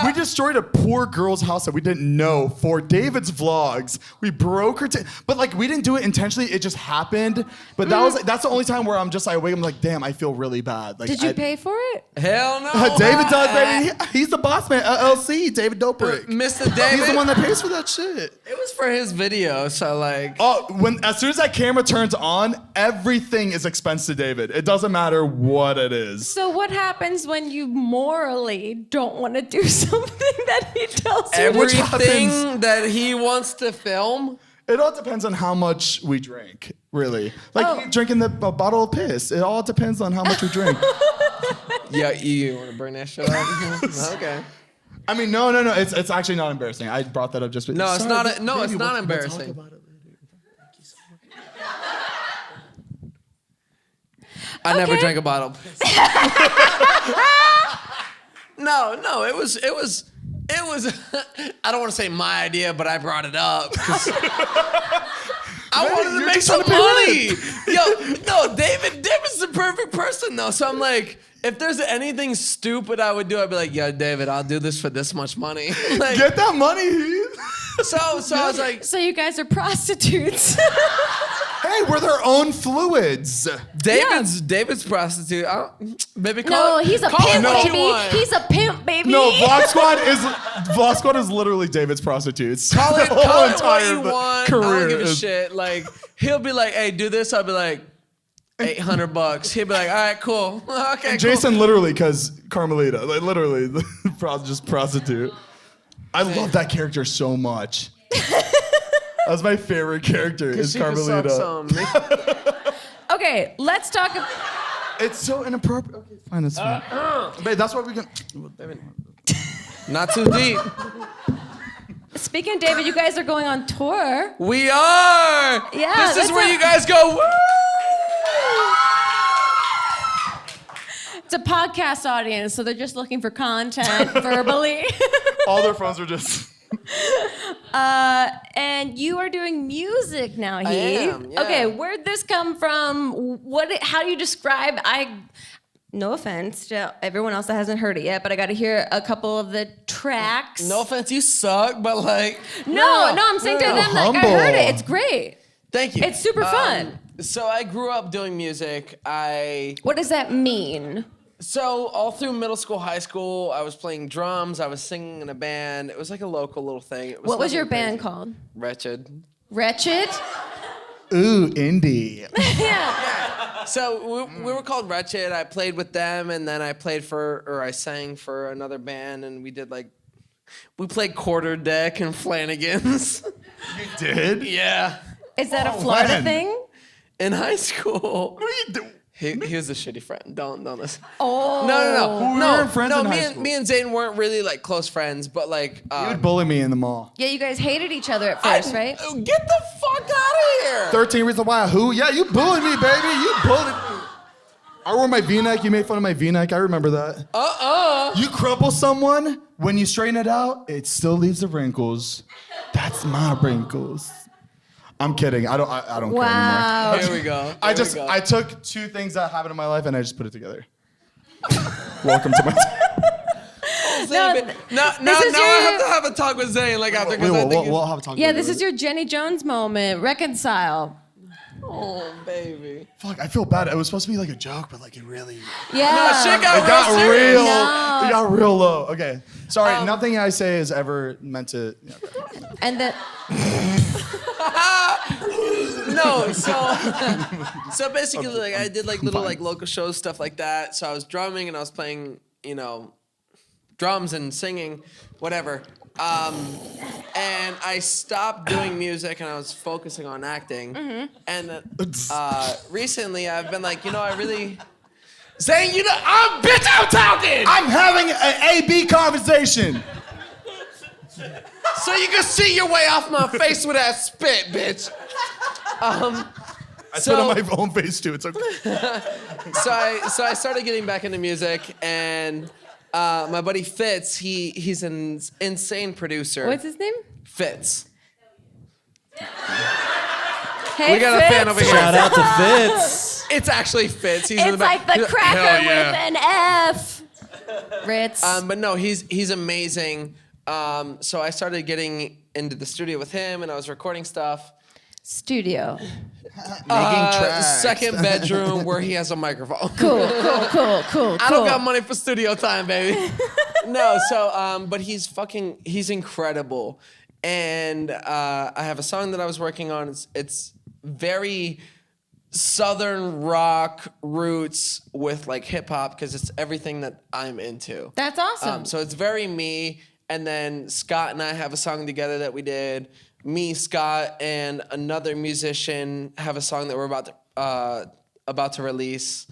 we destroyed a poor girl's house that we didn't know for David's vlogs. We broke her but like we didn't do it intentionally, it just happened. But that was like, that's the only time where I'm just like awake, I'm like, damn, I feel really bad. Like Did you pay for it? hell no. David does, baby. He's the boss man. LLC, David Dobrik. Mr. David. He's the one that pays for that shit. It was for his video, so like. Oh, as soon as that camera turns on, everything is expense to David. It doesn't matter what it is. So what happens when you morally don't want to do something that he tells you to do? Everything that he wants to film. It all depends on how much we drink, really. Like drinking a bottle of piss. It all depends on how much we drink. Yeah, you want to bring that shit up? Okay. I mean, no. It's actually not embarrassing. I brought that up just. No, it's not. It's not embarrassing. We'll talk about it later. Thank you so much. I never drank a bottle. No, it was. I don't want to say my idea, but I brought it up. I wanted to make some money. Yo, no, David's the perfect person though. So I'm like, if there's anything stupid I would do, I'd be like, yo, David, I'll do this for this much money. Like, Get that money, Heath. so I was like, So you guys are prostitutes. Hey, we're their own fluids. David's prostitute. Baby, No, he's a call it pimp, what you baby. want. He's a pimp, baby. No, Vlog Squad is literally David's prostitutes. Call it The whole what entire you want. I career don't give a is- shit. Like, he'll be like, hey, do this. I'll be like, $800. He'll be like, all right, cool. Okay, cool. Jason literally, because Carmelita, like literally, just prostitute. I love that character so much. That's my favorite character is She could suck Carmelita. some. Okay, let's talk. It's so inappropriate. Okay, fine, it's fine. Babe, that's what we can. Not too deep. Speaking of David, you guys are going on tour. We are. Yeah, This is that's where a- you guys go. Woo! It's a podcast audience, so they're just looking for content verbally. All their phones are just. And you are doing music now, Heath. am, yeah. Okay, where'd this come from? How do you describe? No offense to everyone else that hasn't heard it yet, but I got to hear a couple of the tracks. No offense, you suck, but like. No, I'm saying to them, like, I humble. heard it. It's great. Thank you. It's super fun. So I grew up doing music. What does that mean? So all through middle school, high school, I was playing drums. I was singing in a band. It was like a local little thing. What was your nothing band crazy. called? Wretched. Wretched? Ooh, indie. Yeah. So we were called Wretched. I played with them, and then I sang for another band, and we played quarter deck and Flanagan's. You did? Yeah. Is that a Florida when? thing? In high school. What are you doing? He was a shitty friend. Don't listen. Oh. No. We weren't friends in high me school. me and Zane weren't really like close friends, but like You would bully me in the mall. Yeah, you guys hated each other at first, right? Get the fuck out of here. 13 Reasons Why. Who? Yeah, you bullied me, baby. You bullied me. I wore my V-neck. You made fun of my V-neck. I remember that. You crumple someone, when you straighten it out, it still leaves the wrinkles. That's my wrinkles. I'm kidding. I don't care anymore. Wow. Here we go. I took two things that happened in my life and I just put it together. Welcome to my. Now this is I have to have a talk with Zane like after because I think We'll have a talk. Yeah, about this it. is your Jenny Jones moment. Reconcile. oh baby. Fuck, I feel bad. It was supposed to be like a joke, but like it really. Yeah. Shit It got real serious. real. No. It got real low. Okay. Sorry, nothing I say is ever meant to. Yeah, okay. And then No, so basically like I did like little like local shows, stuff like that. So I was drumming and I was playing, drums and singing, whatever. And I stopped doing music and I was focusing on acting. And recently I've been like, I really... Zane, I'm talking! I'm having an A-B conversation. So you can see your way off my face with that spit, bitch. I spit on my own face too, it's okay. So I started getting back into music, and my buddy Fitz, he's an insane producer. What's his name? Fitz. Hey, We got a fan over here. Shout out to Fitz. It's actually Fitz. He's in It's back. like the cracker Hell yeah. with an F. Ritz. But no, he's amazing. So I started getting into the studio with him, and I was recording stuff. Studio. Making tracks. Second bedroom where he has a microphone. Cool. I don't got money for studio time, baby. No, so but he's incredible. And I have a song that I was working on. It's very Southern rock roots with like hip hop because it's everything that I'm into. That's awesome. So it's very me. And then Scott and I have a song together that we did. Me, Scott, and another musician have a song that we're about to release.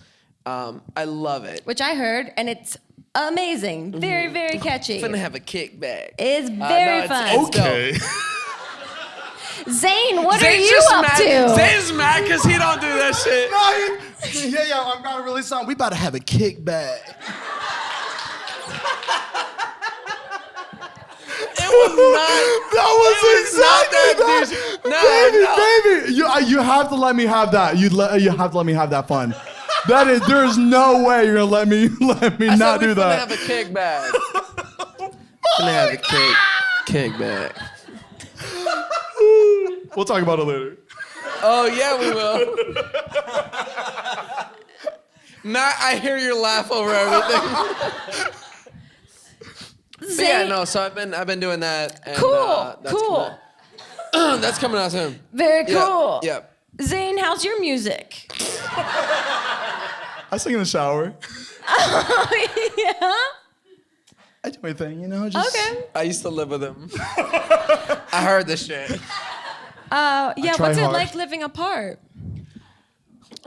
I love it. Which I heard, and it's amazing. Very, very catchy. Finna have a kickback. It's very fun. It's dope. Okay. Zane, what are Zane's you just up mad. to? Zane's mad because he don't do that shit. Yeah, I'm about to release something. We about to have a kickback. It was not. That was exactly that. Baby, you have to let me have that. You have to let me have that fun. There's no way you're gonna let me I not said do we that. finna have a kickback. Finna have a kickback. We'll talk about it later. Oh yeah, we will. Matt, I hear your laugh over everything. But yeah, no. So I've been doing that. And, Cool. That's coming out soon. Very cool. Yeah. Zane, how's your music? I sing in the shower. Yeah. I do my thing, just... Okay. I used to live with him. I heard this shit. Yeah, try what's it hard. like living apart?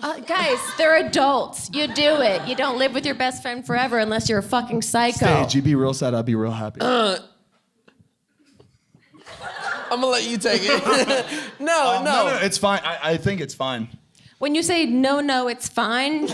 Guys, they're adults. You do it. You don't live with your best friend forever unless you're a fucking psycho. Stage, you be real sad, I'll be real happy. I'm gonna let you take it. No, No, it's fine. I think it's fine. When you say no, it's fine.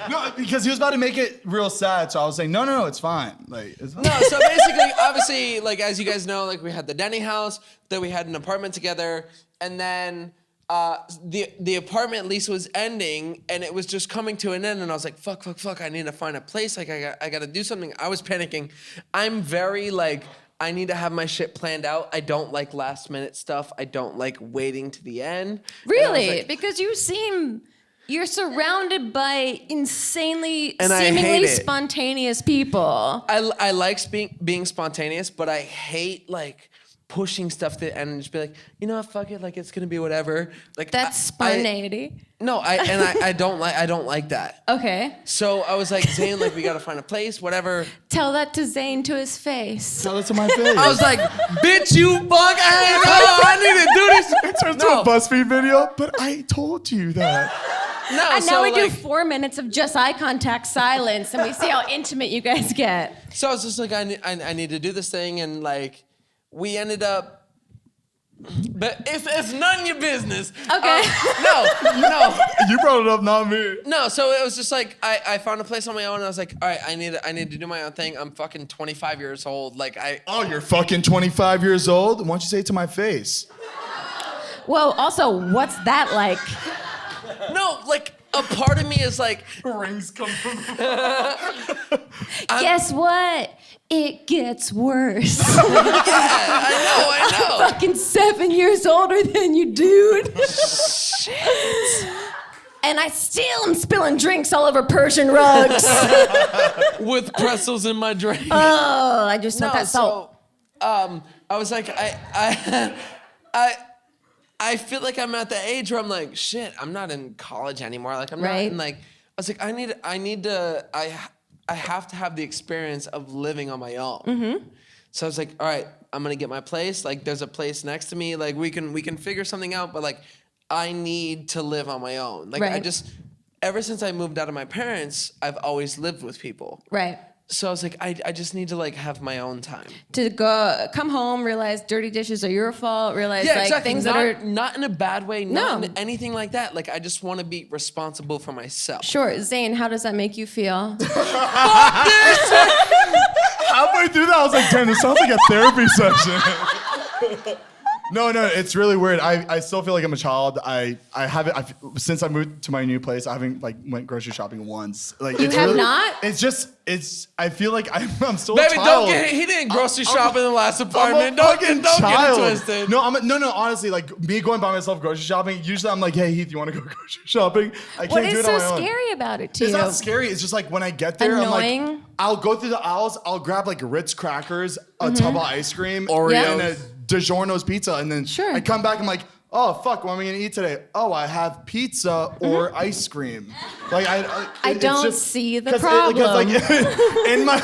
No, because he was about to make it real sad, so I was saying, no, it's fine. Like, it's fine. No, so basically, obviously, like as you guys know, like we had the Denny house, then we had an apartment together, and then the apartment lease was ending, and it was just coming to an end, and I was like, fuck, I need to find a place. Like I got to do something. I was panicking. I'm very like, I need to have my shit planned out. I don't like last minute stuff. I don't like waiting to the end. Really? Because you're surrounded by insanely, And I seemingly hate it. spontaneous people. I like being spontaneous, but I hate like pushing stuff to the end and just be like, fuck it, like it's gonna be whatever. Like That's spontaneity. I don't like that. Okay. So I was like, Zane, like we gotta find a place, whatever. Tell that to Zane to his face. Tell it to my face. I was like, bitch, you bug ass. I need to do this. It turns to a BuzzFeed video, but I told you that. No, And so now we do like, 4 minutes of just eye contact silence, and we see how intimate you guys get. so I was just like, I need to do this thing, and like, we ended up. But it's none of your business. Okay. No. You brought it up, not me. No, so it was just like I found a place on my own and I was like, all right, I need to do my own thing. I'm fucking 25 years old. Like Oh, you're fucking 25 years old? Why don't you say it to my face? Whoa, also, what's that like? no, like a part of me is like, Rings come from... Guess what? It gets worse. I know. Fucking 7 years older than you, dude. Shit. And I still am spilling drinks all over Persian rugs. With pretzels in my drink. Oh, I just want that salt. So, I was like, I feel like I'm at the age where I'm like, shit, I'm not in college anymore. Like I'm not Right. in like, I was like, I I have to have the experience of living on my own. So I was like, all right, I'm gonna get my place. Like, there's a place next to me. Like, we can figure something out. But like, I need to live on my own. Like, Right. Ever since I moved out of my parents, I've always lived with people. Right. So I was like, I just need to like have my own time. To come home, realize dirty dishes are your fault, realize Yeah, like exactly. things not, that are not in a bad way, not No. in anything like that. Like, I just want to be responsible for myself. Sure. Zane, how does that make you feel? Halfway through that, I was like, damn, this sounds like a therapy session. No, it's really weird. I still feel like I'm a child. I haven't since I moved to my new place. I haven't like went grocery shopping once. Like You it's have really, not? I feel like I'm still Baby, a child. he didn't grocery shop in the last I'm a apartment. Don't fucking get child. it twisted. No, honestly, like me going by myself grocery shopping, usually I'm like, hey Heath, you want to go grocery shopping? I can't What do is it so on my own. scary about it to It's you? not scary. It's just like when I get there, Annoying? I'm like, I'll go through the aisles, I'll grab like Ritz crackers, a tub of ice cream, Oreos. and a DiGiorno's pizza, and then Sure. I come back, I'm like, oh fuck, what am I gonna eat today? Oh, I have pizza or ice cream. Like I it's don't just- see the 'cause problem. like in my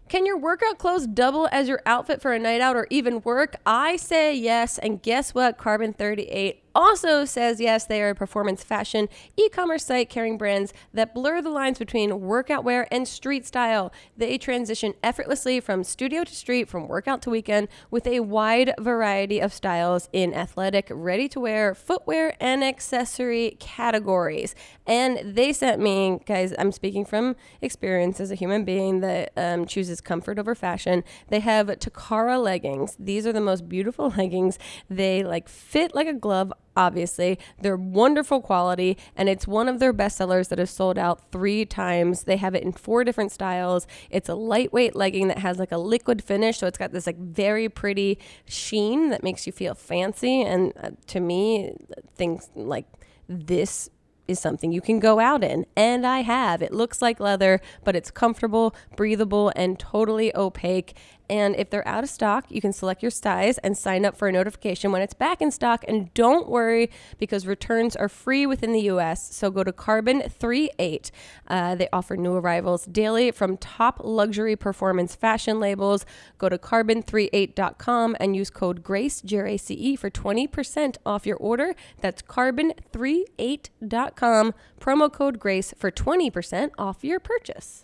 Can your workout clothes double as your outfit for a night out or even work? I say yes, and guess what? Carbon 38 also says yes. They are a performance fashion e-commerce site carrying brands that blur the lines between workout wear and street style. They transition effortlessly from studio to street, from workout to weekend, with a wide variety of styles in athletic, ready-to-wear, footwear, and accessory categories. And they sent me, guys, I'm speaking from experience as a human being that chooses comfort over fashion. They have Takara leggings. These are the most beautiful leggings. They like fit like a glove. Obviously, they're wonderful quality, and it's one of their best sellers that has sold out 3 times. They have it in 4 different styles. It's a lightweight legging that has like a liquid finish, so it's got this like very pretty sheen that makes you feel fancy. And to me, things like this is something you can go out in, and I have. It looks like leather, but it's comfortable, breathable, and totally opaque. And if they're out of stock, you can select your size and sign up for a notification when it's back in stock. And don't worry, because returns are free within the US. So go to Carbon 38. They offer new arrivals daily from top luxury performance fashion labels. Go to carbon38.com and use code GRACE, GRACE, for 20% off your order. That's carbon38.com. Promo code GRACE for 20% off your purchase.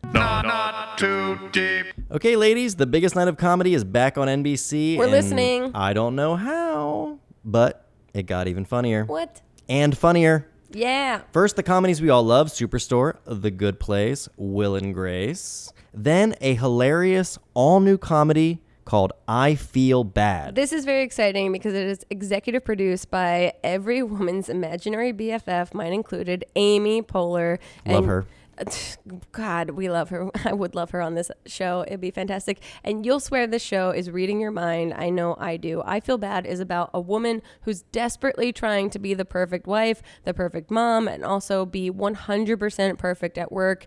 Okay, ladies, the biggest night of comedy is back on NBC. We're and listening. I don't know how, but it got even funnier. What? And funnier. Yeah. First, the comedies we all love, Superstore, The Good Place, Will and Grace. Then a hilarious all-new comedy called I Feel Bad. This is very exciting because it is executive produced by every woman's imaginary BFF, mine included, Amy Poehler. Love her. God, we love her. I would love her on this show. It'd be fantastic. And you'll swear this show is reading your mind. I know I do. I Feel Bad is about a woman who's desperately trying to be the perfect wife, the perfect mom, and also be 100% perfect at work.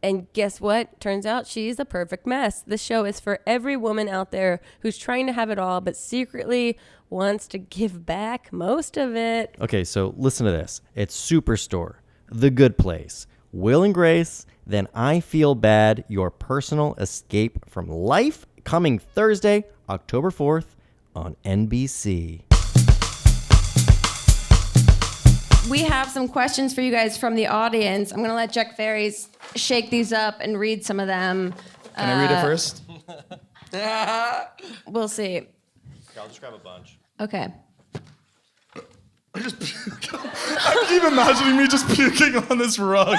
And guess what? Turns out she's a perfect mess. This show is for every woman out there who's trying to have it all, but secretly wants to give back most of it. Okay, so listen to this. It's Superstore, The Good Place, Will and Grace, then I Feel Bad, your personal escape from life, coming Thursday, October 4th on NBC. We have some questions for you guys from the audience. I'm going to let Jack Ferries shake these up and read some of them. Can I read it first? We'll see. I'll just grab a bunch. Okay. I keep imagining me just puking on this rug.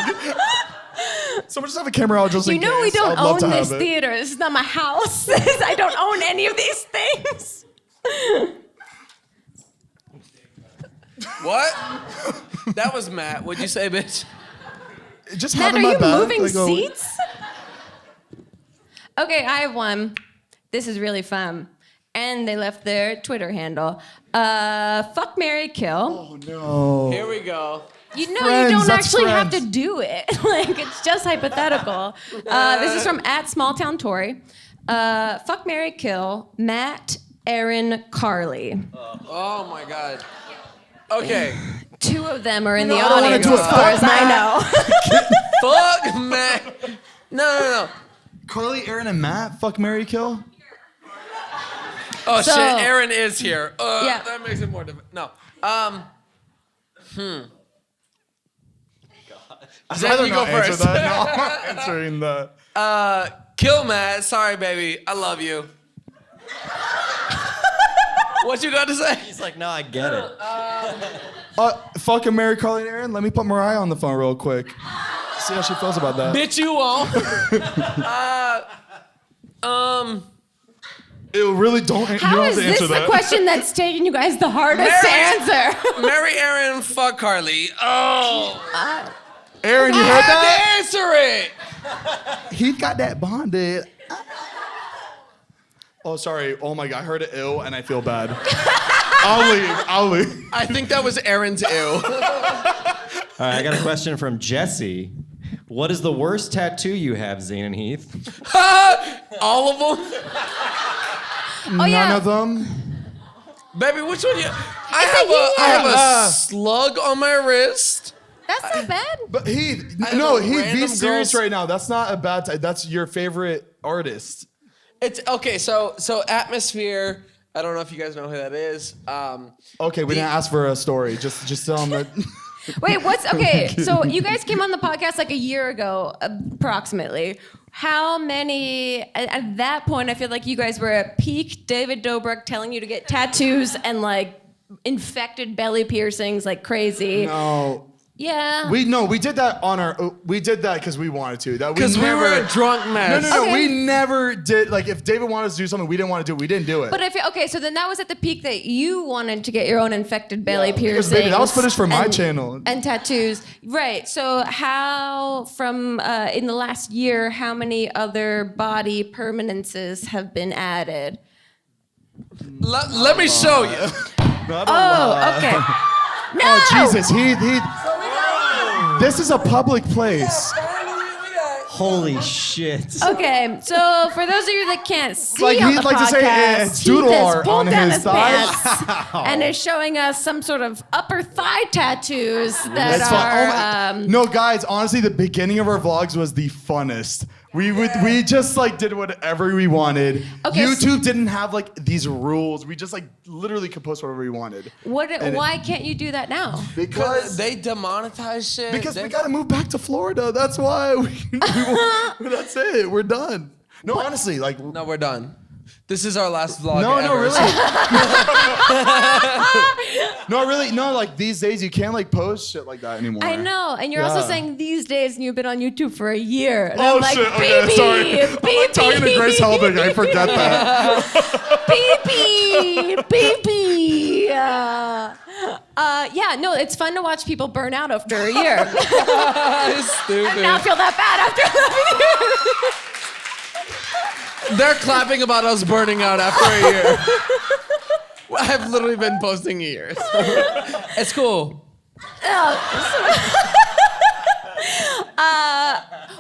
Someone just have a camera out just You in know we case. don't I'd love own to this have it. theater. This is not my house. I don't own any of these things. What? That was Matt. What'd you say, bitch? Just Matt, have are in my you bag, moving like, oh, seats? Okay, I have one. This is really fun. And they left their Twitter handle. Fuck, marry, kill. Oh no. Here we go. You know Friends, you don't that's actually have friends. to do it. Like, it's just hypothetical. This is from @SmallTownTory. Fuck, marry, kill. Matt Aaron Carly. Oh my God. Okay. 2 of them are in the I don't wanna audience do it. as far as I know. Fuck, man. No. Carly, Aaron, and Matt. Fuck, marry, kill. Oh So- shit, Aaron is here. Yeah. That makes it more difficult. No. I'd Zane, rather you go not answer first. that. No, I'm not answering that. Kill Matt. Sorry, baby. I love you. What you got to say? He's like, no, I get it. Fuck and marry Carly and Aaron. Let me put Mariah on the phone real quick. See how she feels about that. Bitch, you won't. Ew, really don't. You How don't have is to this answer the that. question that's taking you guys the hardest to answer? Marry Aaron, fuck Carly. Oh. Aaron, you I heard had that? to answer it. He got that bonded. Oh, sorry. Oh my God, I heard it ill and I feel bad. I'll leave. I think that was Aaron's ew. All right, I got a question from Jesse. What is the worst tattoo you have, Zane and Heath? All of them? None of them. Baby, which one you... I have a slug on my wrist. That's not bad. But Heath, have no, a Heath, be random serious girl's- right now. That's not a bad that's your favorite artist. It's okay, so Atmosphere, I don't know if you guys know who that is. Okay, we didn't ask for a story. Just tell them that. Wait, okay, so you guys came on the podcast like a year ago, approximately. How many, at that point, I feel like you guys were at peak David Dobrik telling you to get tattoos and like infected belly piercings like crazy. No. Yeah. We did that we did that because we wanted to. That Because we were a drunk mess. No, Okay. we never did. Like, if David wanted us to do something we didn't want to do, we didn't do it. But okay, so then that was at the peak that you wanted to get your own infected belly piercings. Baby, that was footage for my channel. And tattoos. Right. So how, from in the last year, how many other body permanences have been added? Let me show you. Oh, okay. No! Oh, Jesus, Heath. This is a public place. Holy shit. Okay, so for those of you that can't see Like, on he'd the like to say, podcast, it's doodle Heath has art pulled on down his thighs. pants and is showing us some sort of upper thigh tattoos that That's fine. Oh are. my- no, guys, honestly, the beginning of our vlogs was the funnest. We just like did whatever we wanted. Okay, YouTube didn't have like these rules. We just like literally could post whatever we wanted. Why can't you do that now? Because They demonetize shit. we gotta move back to Florida. That's why that's it. We're done. No, honestly, like No, we're done. This is our last vlog no, ever. really. No, like these days you can't like post shit like that anymore. I know, and you're also Yeah. saying these days, and you've been on YouTube for a year. And Oh I'm like, shit! Okay, BB, sorry. BB, I'm like talking to Grace Helbig. I forget that. BB. Yeah, no, it's fun to watch people burn out after a year. Stupid. Now I feel that bad after 11 years. They're clapping about us burning out after a year. I've literally been posting years. It's cool.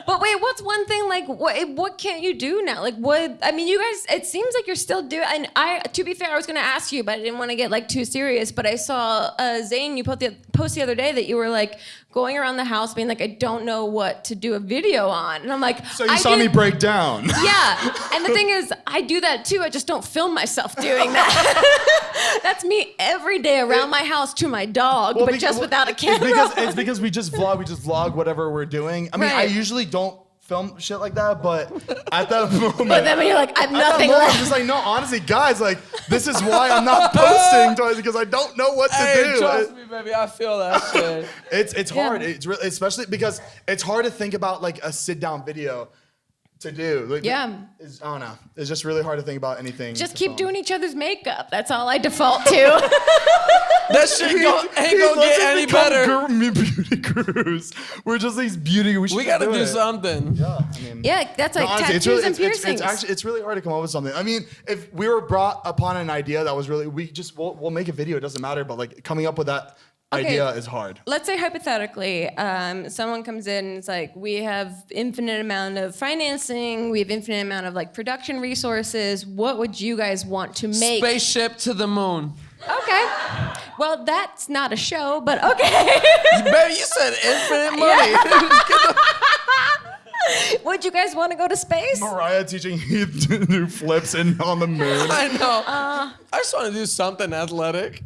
But wait, what's one thing like? What can't you do now? Like what? I mean, you guys. It seems like you're still doing. And to be fair, I was going to ask you, but I didn't want to get like too serious. But I saw Zane. You put the post the other day that you were like going around the house, being like, I don't know what to do a video on, and I'm like, So you saw me break down. Yeah, and the thing is, I do that too. I just don't film myself doing that. That's me every day around my house to my dog, but just without a camera. It's because we just vlog. We just vlog whatever we're doing. I mean, I Right. usually don't film shit like that, but at that moment, But then when you're like, I have at that nothing moment, I'm left. just like, no, honestly, guys, like, this is why I'm not posting twice because I don't know what to Hey, do. trust me, baby. I feel that shit. It's hard. It's really, especially because it's hard to think about like a sit down video to do. Like, Yeah. I don't know. It's just really hard to think about anything. Just to keep film. doing each other's makeup. That's all I default to. That shit ain't gonna get any better. Beauty gurus. We're just these beauty. We gotta do something. Yeah, I mean. Yeah, that's like No, honestly, tattoos and piercings. it's really hard to come up with something. I mean, if we were brought upon an idea that was really, we'll make a video. It doesn't matter. But like coming up with that idea is hard. Let's say hypothetically, someone comes in and it's like, we have infinite amount of financing, we have infinite amount of like production resources. What would you guys want to make? Spaceship to the moon. Okay. Well, that's not a show, but okay. Baby, you said infinite money. Would you guys want to go to space? Mariah teaching Heath to do flips on the moon. I know. I just want to do something athletic.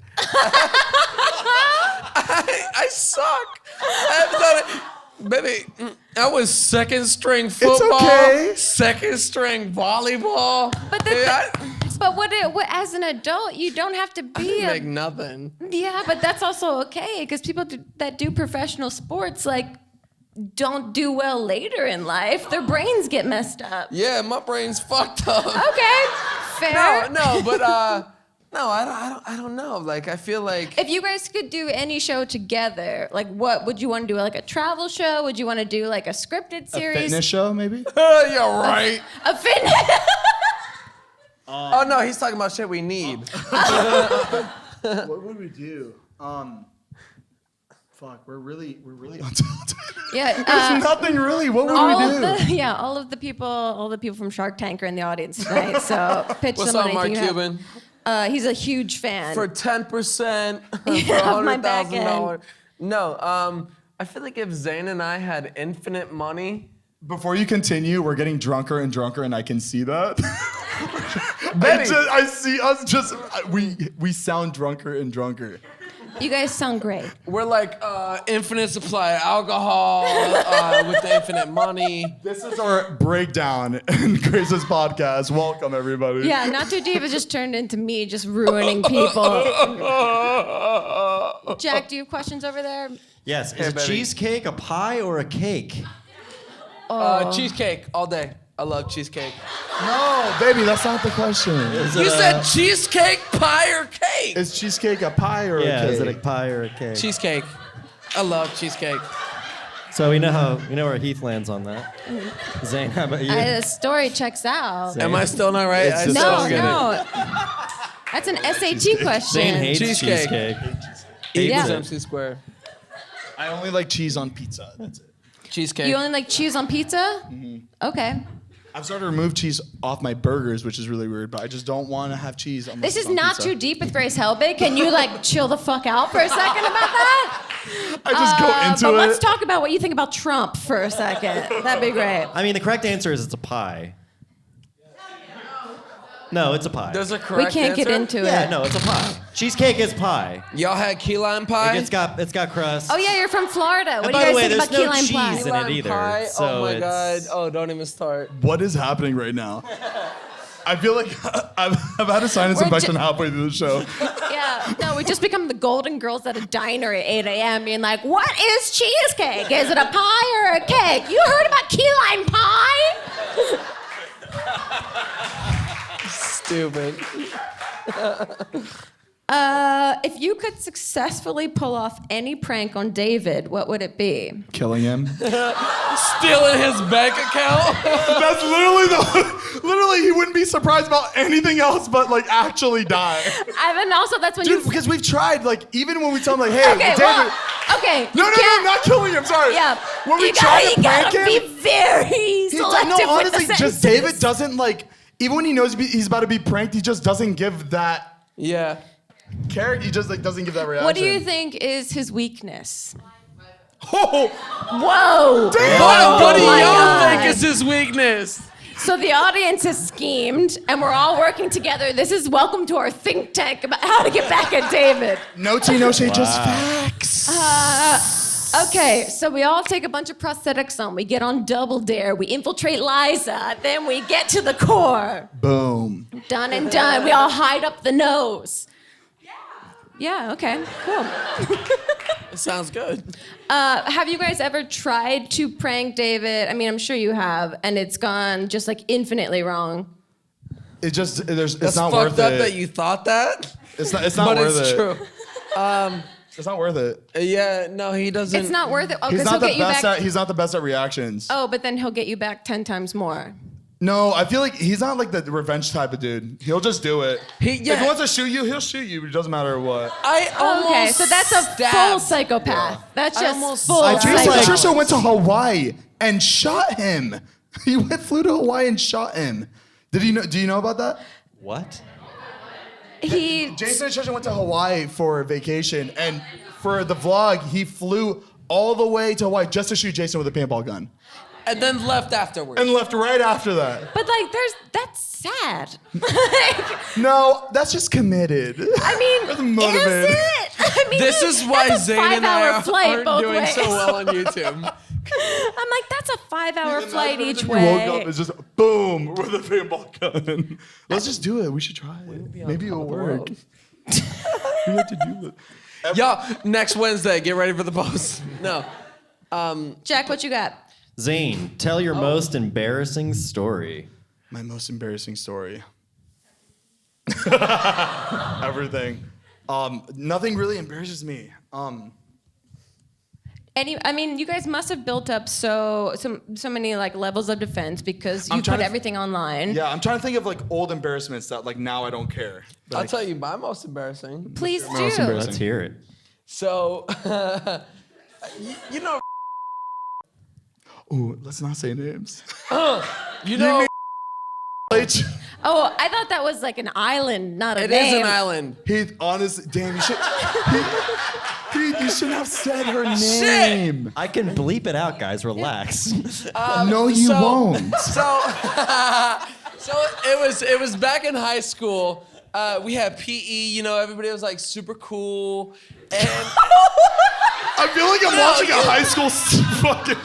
I suck. I haven't done it. Baby, I was second string football, okay. second string volleyball. But as an adult, you don't have to be Make nothing. Yeah, but that's also okay because people that do professional sports like don't do well later in life. Their brains get messed up. Yeah, my brain's fucked up. Okay, fair. No, but no, I don't know. Like, I feel like If you guys could do any show together, like what would you want to do? Like a travel show? Would you want to do like a scripted series? A fitness show, maybe? you're right. A fitness. Oh no, he's talking about shit we need. What would we do? Fuck, we're really untalented. Yeah. There's nothing really. What would we do? All of the people from Shark Tank are in the audience tonight. So pitch What's them up, Mark anything you Cuban? have. He's a huge fan. For 10%, for Of my back $100,000. No, I feel like if Zane and I had infinite money. Before you continue, we're getting drunker and drunker, and I can see that. Benny. I see us just we sound drunker and drunker. You guys sound great. We're like infinite supply of alcohol with the infinite money. This is our breakdown in Grace's podcast. Welcome, everybody. Yeah, Not Too Deep has just turned into me just ruining people. Jack, do you have questions over there? Yes. Is a baby. cheesecake a pie or a cake? Cheesecake all day. I love cheesecake. No, baby, that's not the question. You said cheesecake, pie, or cake? Is cheesecake a pie or a cake? Is it a pie or a cake? Cheesecake. I love cheesecake. So we know where Heath lands on that. Zane, how about you? The story checks out. Zane? Am I still not right? It's I just- still No, don't get it. no. That's an SAT question. Zane hates Cheesecake. cheesecake. Yeah. Equals MC squared. I only like cheese on pizza. That's it. Cheesecake. You only like cheese on pizza? Okay. I've started to remove cheese off my burgers, which is really weird, but I just don't want to have cheese on my This is Not Too Deep with Grace Helbig. Can you like chill the fuck out for a second about that? I just go into but it. let's talk about what you think about Trump for a second. That'd be great. I mean, the correct answer is it's a pie. No, it's a pie. There's a We correct can't get answer? into Yeah, it. no, it's a pie. Cheesecake is pie. Y'all had key lime pie? It's got crust. Oh yeah, you're from Florida. What And do by you the way, guys think there's about no key lime cheese pie? in it Lime either. pie? So Oh my it's- god. Oh, don't even start. What is happening right now? I feel like I've had a sinus We're infection ju- halfway through the show. Yeah, no, we just become the golden girls at a diner at 8 a.m. being like, what is cheesecake? Is it a pie or a cake? You heard about key lime pie? Stupid. If you could successfully pull off any prank on David, what would it be? Killing him. Stealing his bank account? That's literally he wouldn't be surprised about anything else but like actually die. And also, that's when Dude, you. because we've tried, like, even when we tell him, like, hey, Okay, David. well, okay. No, you no, can't- not killing him, sorry. Yeah. When we you try gotta, to prank you gotta him, be very he selective no, honestly, with the just sentences. David doesn't, like, even when he knows he's about to be pranked, he just doesn't give that Yeah. character, he just, like, doesn't give that reaction. What do you think is his weakness? Oh, Whoa! What do my y'all God. think is his weakness? So the audience has schemed, and we're all working together. This is welcome to our think tank about how to get back at David. no tea, no shade, just facts. Okay, so we all take a bunch of prosthetics on. We get on Double Dare. We infiltrate Liza. Then we get to the core. Boom. Done and done. We all hide up the nose. Yeah, okay, cool. Sounds good. Have you guys ever tried to prank David? I mean, I'm sure you have, and it's gone just like infinitely wrong. It's just, That's it's not fucked worth up it. that you thought that. It's not But worth it's it. true. It's not worth it. Yeah, no, he doesn't. It's not worth it. Oh, He's because not he'll the get you best back. at, he's not the best at reactions. Oh, but then he'll get you back 10 times more. No, I feel like he's not like the revenge type of dude. He'll just do it. If he wants to shoot you, he'll shoot you. It doesn't matter what. Okay, so that's a full psychopath. That's just full Jason psychopath. Patricia went to Hawaii and shot him. He flew to Hawaii and shot him. Did you know? Do you know about that? What? Jason Patricia went to Hawaii for vacation, and for the vlog, he flew all the way to Hawaii just to shoot Jason with a paintball gun. And then left afterwards. And left right after that. But like, that's sad. No, that's just committed. I mean, That's is motivated. it? I mean, This is why that's a Zane and I 5-hour flight aren't both doing ways. so well on YouTube. I'm like, that's a 5-hour flight each You way. woke up, it's just boom with a paintball gun. Let's just do it. We should try it. Maybe it'll work. We have to do it. Y'all, next Wednesday, get ready for the post. No. Jack, what you got? Zane, tell your most embarrassing story. My most embarrassing story. Everything. Nothing really embarrasses me. I mean, you guys must have built up so many like levels of defense because you put everything online. Yeah, I'm trying to think of like old embarrassments that like now I don't care. I'll tell you my most embarrassing. Please do. Most embarrassing. Let's hear it. So, you know, Ooh, let's not say names. you know, Oh, I thought that was like an island, not a it name. is an island. Heath, honest, damn, you should. Heath, you shouldn't have said her Shit. name. I can bleep it out, guys. Relax. No, you won't. So, so it was back in high school. We had PE. You know, everybody was like super cool, and I feel like I'm watching a high school fucking.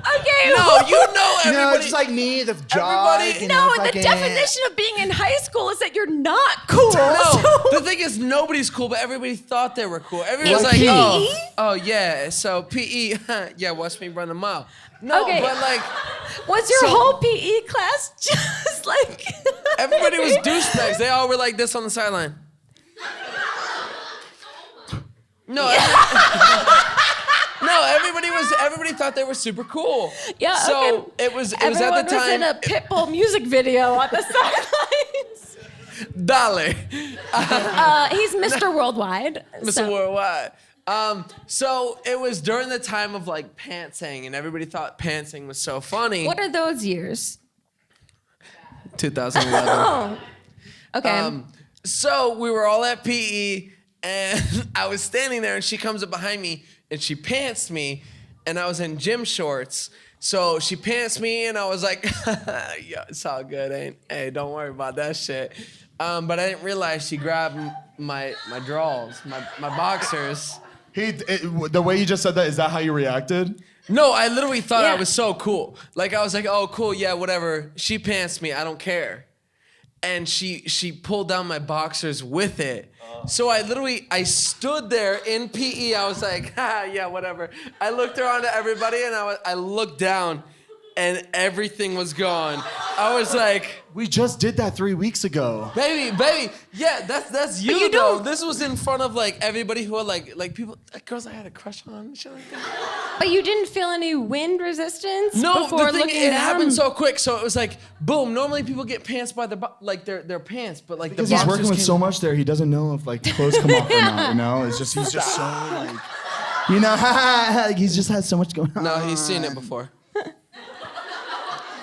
Okay. no, you know everybody. it's like me, the Everybody- No, the definition of being in high school is that you're not cool. No, the thing is, nobody's cool, but everybody thought they were cool. Everybody was In like, PE? oh, yeah. So PE, yeah, watch me run a mile. No, Okay. but like, Was your So- whole PE class just like? everybody was douchebags. They all were like this on the sideline. No, no, everybody thought they were super cool. Yeah. So okay. it was Everyone at the time. was in a Pitbull music video on the sidelines. Dale, He's Mr. Worldwide. Mr. so- Worldwide. So it was during the time of like pantsing, and everybody thought pantsing was so funny. What are those years? 2011. Oh. Okay. So we were all at PE, and I was standing there, and she comes up behind me, and she pants me, and I was in gym shorts. So she pants me, and I was like, yeah, it's all good, ain't? Hey, don't worry about that shit. But I didn't realize she grabbed my drawers, my boxers. The way you just said that, is that how you reacted? No, I literally thought I Yeah. was so cool. Like, I was like, oh, cool, yeah, whatever. She pants me, I don't care. And she pulled down my boxers with it. So I stood there in PE. I was like, yeah, whatever. I looked around at everybody, and I looked down, and everything was gone. I was like, We just did that 3 weeks ago. baby, yeah, that's you, you though. don't- This was in front of like everybody who are like people, like girls I had a crush on, and shit like that. But you didn't feel any wind resistance No, before the thing, looking it down? happened so quick. So it was like, boom. Normally people get pants by their pants, but like Because the he's boxers working with came- so much there, he doesn't know if like clothes come off or not. You know, it's just he's just so like, you know, like he's just had so much going on. No, he's seen it before.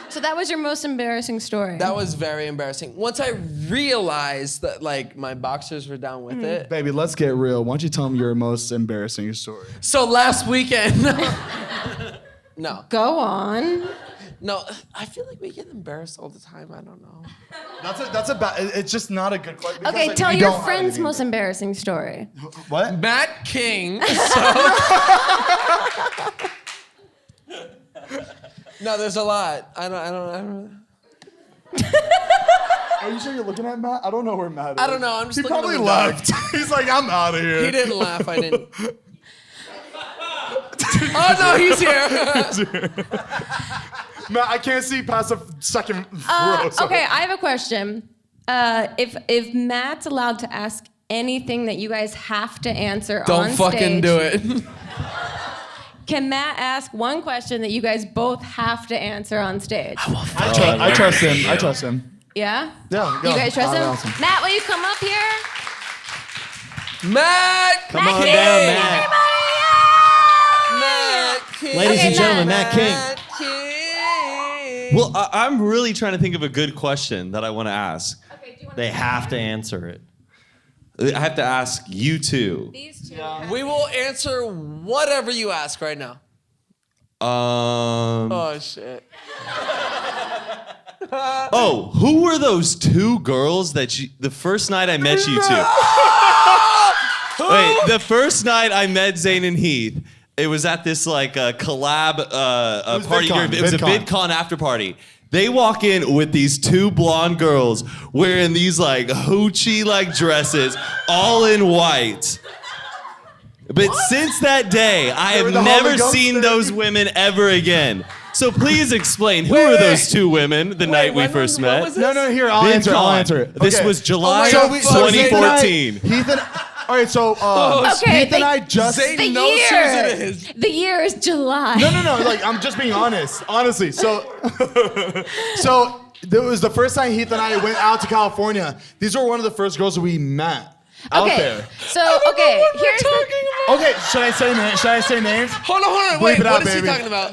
So that was your most embarrassing story. That was very embarrassing. Once I realized that like my boxers were down with it. Baby, let's get real. Why don't you tell him your most embarrassing story? So last weekend. No, Go on. no. I feel like we get embarrassed all the time. I don't know. That's a bad. It's just not a good question. because, Okay, like, tell we your don't have friend's anything. most embarrassing story. What? Matt King. So. No, there's a lot. I don't. Are you sure you're looking at Matt? I don't know where Matt is. I don't know. I'm just He looking at probably the dark. left. He's like, I'm out of here. He didn't laugh. I didn't. Oh no, he's here. Matt, I can't see past the second row. so- Okay, I have a question. If Matt's allowed to ask anything that you guys have to answer Don't on fucking stage, do it. can Matt ask one question that you guys both have to answer on stage? I trust him. I trust him. Yeah? Yeah, go. You guys trust him? Awesome. Matt, will you come up here? Matt! Come on King, down, Matt. everybody! Matt King. Ladies and Okay, gentlemen, Matt King. Matt King. Well, I'm really trying to think of a good question that I want to ask. Okay, do you want They have to answer it. I have to ask you two. these two? We will answer whatever you ask right now. Oh, shit. Oh, who were those two girls that the first night I met you two? Wait, the first night I met Zane and Heath, it was at this like collab party. VidCon, It was a VidCon. VidCon after party. They walk in with these two blonde girls wearing these like hoochie like dresses, all in white. But since that day, I They were have the never Holy Ghost seen there. those women ever again. So please explain, who were those two women the night we when first was- what met? was No, here, I'll answer it. This Okay. was July Oh my of God, fuck. 2014. Heath and all right, so Okay, Heath and I just Zane The knows whose year. it is. The year is July. No, like I'm just being honest. Honestly, so it was the first time Heath and I went out to California. These were one of the first girls we met out Okay, there. so, okay, here's the... Okay, should I say names? Hold on. Bleep Wait, it out, what is he baby. talking about?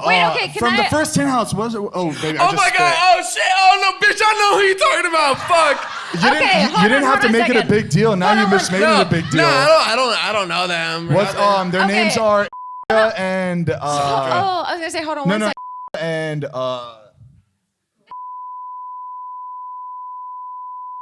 Wait, okay, can from I... the first tin house, what was it? Oh, baby, I Oh just my spit. God. Oh, shit. Oh, no, bitch. I know who you're talking about. Fuck. Okay, hold You didn't on, have to hold on a make it a second. big deal. Now Hold you on, just made it a big deal. No, I don't know them. What's their Okay. names are and Oh, I was gonna say, hold on one second. and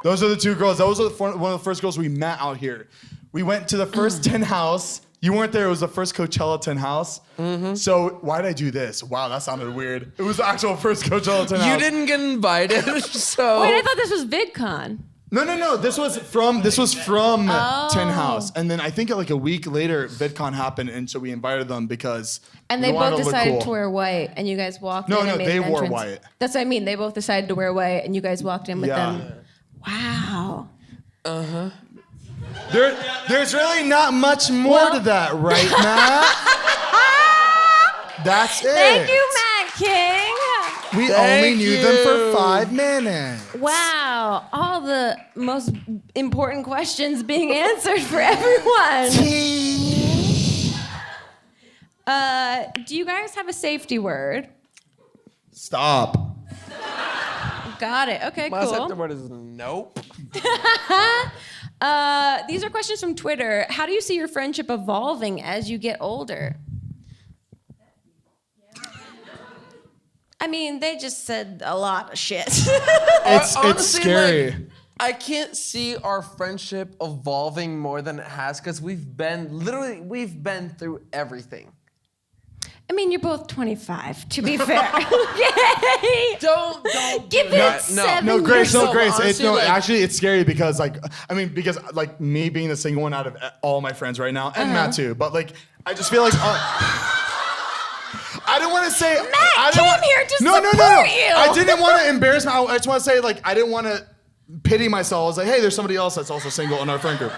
those are the two girls. Those are one of the first girls we met out here. We went to the first tin house. You weren't there. It was the first Coachella tin house. Mm-hmm. So why did I do this? Wow, that sounded weird. It was the actual first Coachella tin house. You didn't get invited, so. Wait, I thought this was VidCon. No. This was from Tin House, and then I think like a week later, VidCon happened, and so we invited them because. And we they wanted both to look decided cool. to wear white, and you guys walked No, in no, and made they an wore entrance. white. That's what I mean. They both decided to wear white, and you guys walked in with Yeah. them. Wow. There's really not much more to that, right, Matt? That's it. Thank you, Matt King. We Thank only knew them for you. 5 minutes. Wow, all the most important questions being answered for everyone. Do you guys have a safety word? Stop. Got it. Okay, My second cool. word is nope. These are questions from Twitter. How do you see your friendship evolving as you get older? I mean, they just said a lot of shit. It's Honestly, scary. like, I can't see our friendship evolving more than it has because we've been through everything. I mean, you're both 25, to be fair. Okay. Don't Give do it that. 7 No, Grace, years. no, Grace. honestly, like- Actually, it's scary because, because me being the single one out of all my friends right now, and Matt too, but, I just feel like... I didn't want to say... Matt came here to no, support you. I didn't want to embarrass my... I just want to say, I didn't want to pity myself. I was like, hey, there's somebody else that's also single in our friend group.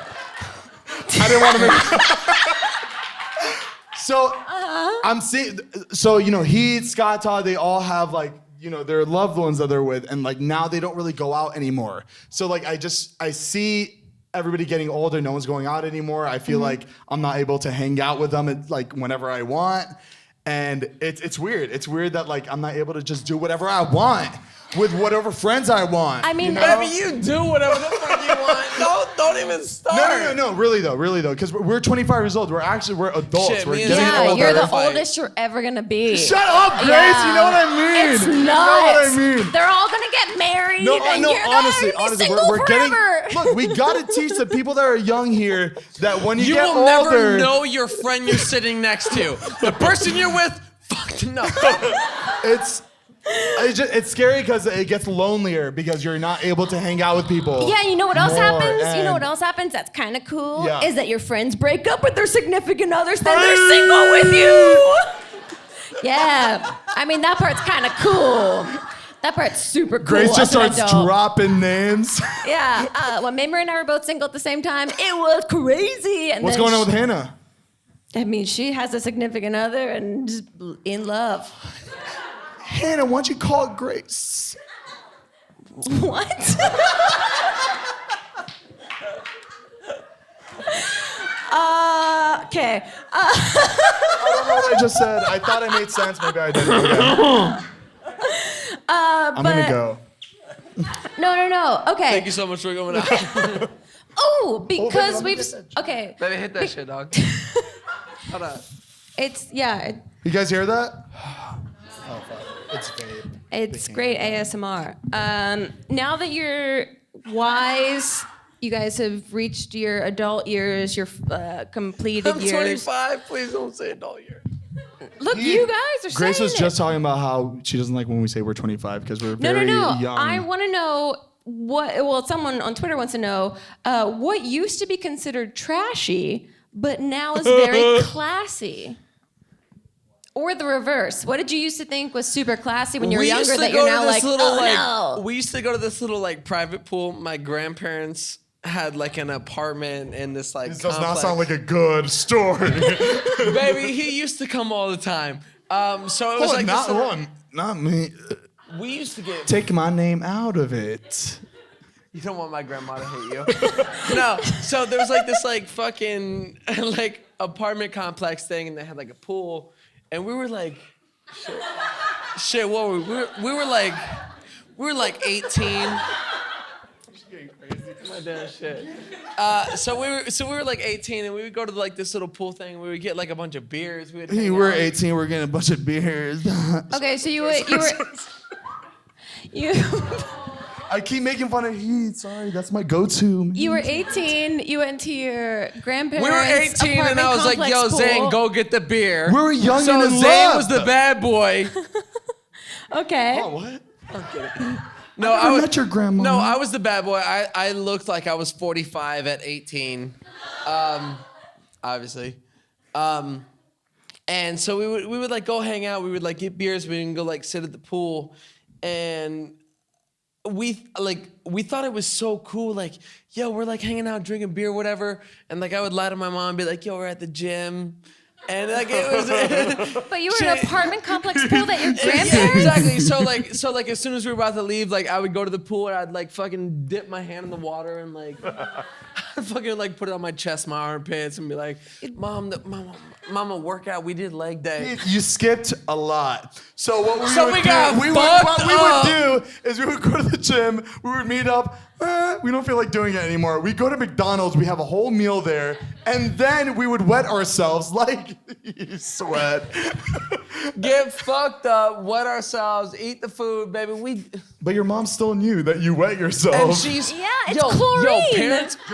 I didn't want to make... So, I'm seeing... So, Heath, Scott, Todd, they all have, their loved ones that they're with, and, now they don't really go out anymore. So, I see everybody getting older. No one's going out anymore. I feel like I'm not able to hang out with them, whenever I want. And it's weird. It's weird that, I'm not able to just do whatever I want with whatever friends I want. I mean, Baby, you do whatever the fuck you want. Don't even start. No, really though, because we're 25 years old. We're adults. Shit, we're me and getting Zane Yeah, older. you're the Fight. oldest you're ever gonna be. Shut up, Grace. Yeah. You know what I mean. It's You know nuts. what I mean. They're all gonna get married, No, and you're honestly, gonna be single we're getting. forever. Look, we gotta teach the people that are young here that when you You get will older, never know your friend you're sitting next to. The person you're with, fuck no. it's scary because it gets lonelier because you're not able to hang out with people. Yeah, you know what else more, happens? You know and- what else happens? That's kind of cool. Yeah. Is that your friends break up with their significant others, then they're single with you. Yeah, I mean that part's kind of cool. That part's super cool. Grace just as an starts adult. dropping names. Yeah, when Mamrie and I were both single at the same time, it was crazy. And What's then going on with Hannah? I mean, she has a significant other and just in love. Hannah, why don't you call it Grace? What? Okay. I don't know what I just said. I thought I made sense. Maybe I didn't. Okay. I'm gonna go. No. Okay. Thank you so much for coming out. Oh, because let me we've. get that. Okay. Baby, hit that shit, dog. Hold on. It's, yeah, You guys hear that? Oh, fuck. It's vape. it's great ASMR. Now that you're wise, you guys have reached your adult years, your completed I'm years. 25. Please don't say adult year. Look, you guys are Grace saying was just talking about how she doesn't like when we say we're 25 because we're No. very young. I want to know someone on Twitter wants to know what used to be considered trashy, but now is very classy. Or the reverse. What did you used to think was super classy when you were younger that you're now like, no? We used to go to this little like private pool. My grandparents had like an apartment in this like This does not complex. sound like a good story. Baby, he used to come all the time. So it was like not this little- one. Not me. We used to get. Take my name out of it. You don't want my grandma to hate you. No. So there was like this like fucking like apartment complex thing, and they had like a pool, and we were like, shit. What were we? We were like 18. My damn shit. So we were like 18, and we would go to like this little pool thing. We would get like a bunch of beers. We would hang We're out. 18. We're getting a bunch of beers. Okay, so you were I keep making fun of Heath. Sorry, that's my go-to. Man. you were 18. You went to your grandparents' We were 18, and I was like, apartment "Yo, complex Zane, pool. go get the beer." We were young so and in Zane love. was the bad boy. Okay. Oh, what? No, I never met your grandma. No, I was the bad boy. I looked like I was 45 at 18, obviously. And so we would like go hang out. We would like get beers. We would go like sit at the pool, and we thought it was so cool. Like, yo, we're like hanging out, drinking beer, whatever. And like I would lie to my mom and be like, yo, we're at the gym. And like it was. But you were in an apartment complex pool that your Yeah, grandparents. exactly. So like as soon as we were about to leave, like I would go to the pool and I'd like fucking dip my hand in the water and like I'd fucking like put it on my chest, my armpits, and be like, Mama, workout. We did leg day. You skipped a lot. So what So would we do, got what fucked we up. would do is we would go to the gym. We would meet up. We don't feel like doing it anymore. We go to McDonald's. We have a whole meal there, and then we would wet ourselves like you sweat. Get fucked up, wet ourselves, eat the food, baby. But your mom still knew that you wet yourself. And she's Yeah, it's chlorine.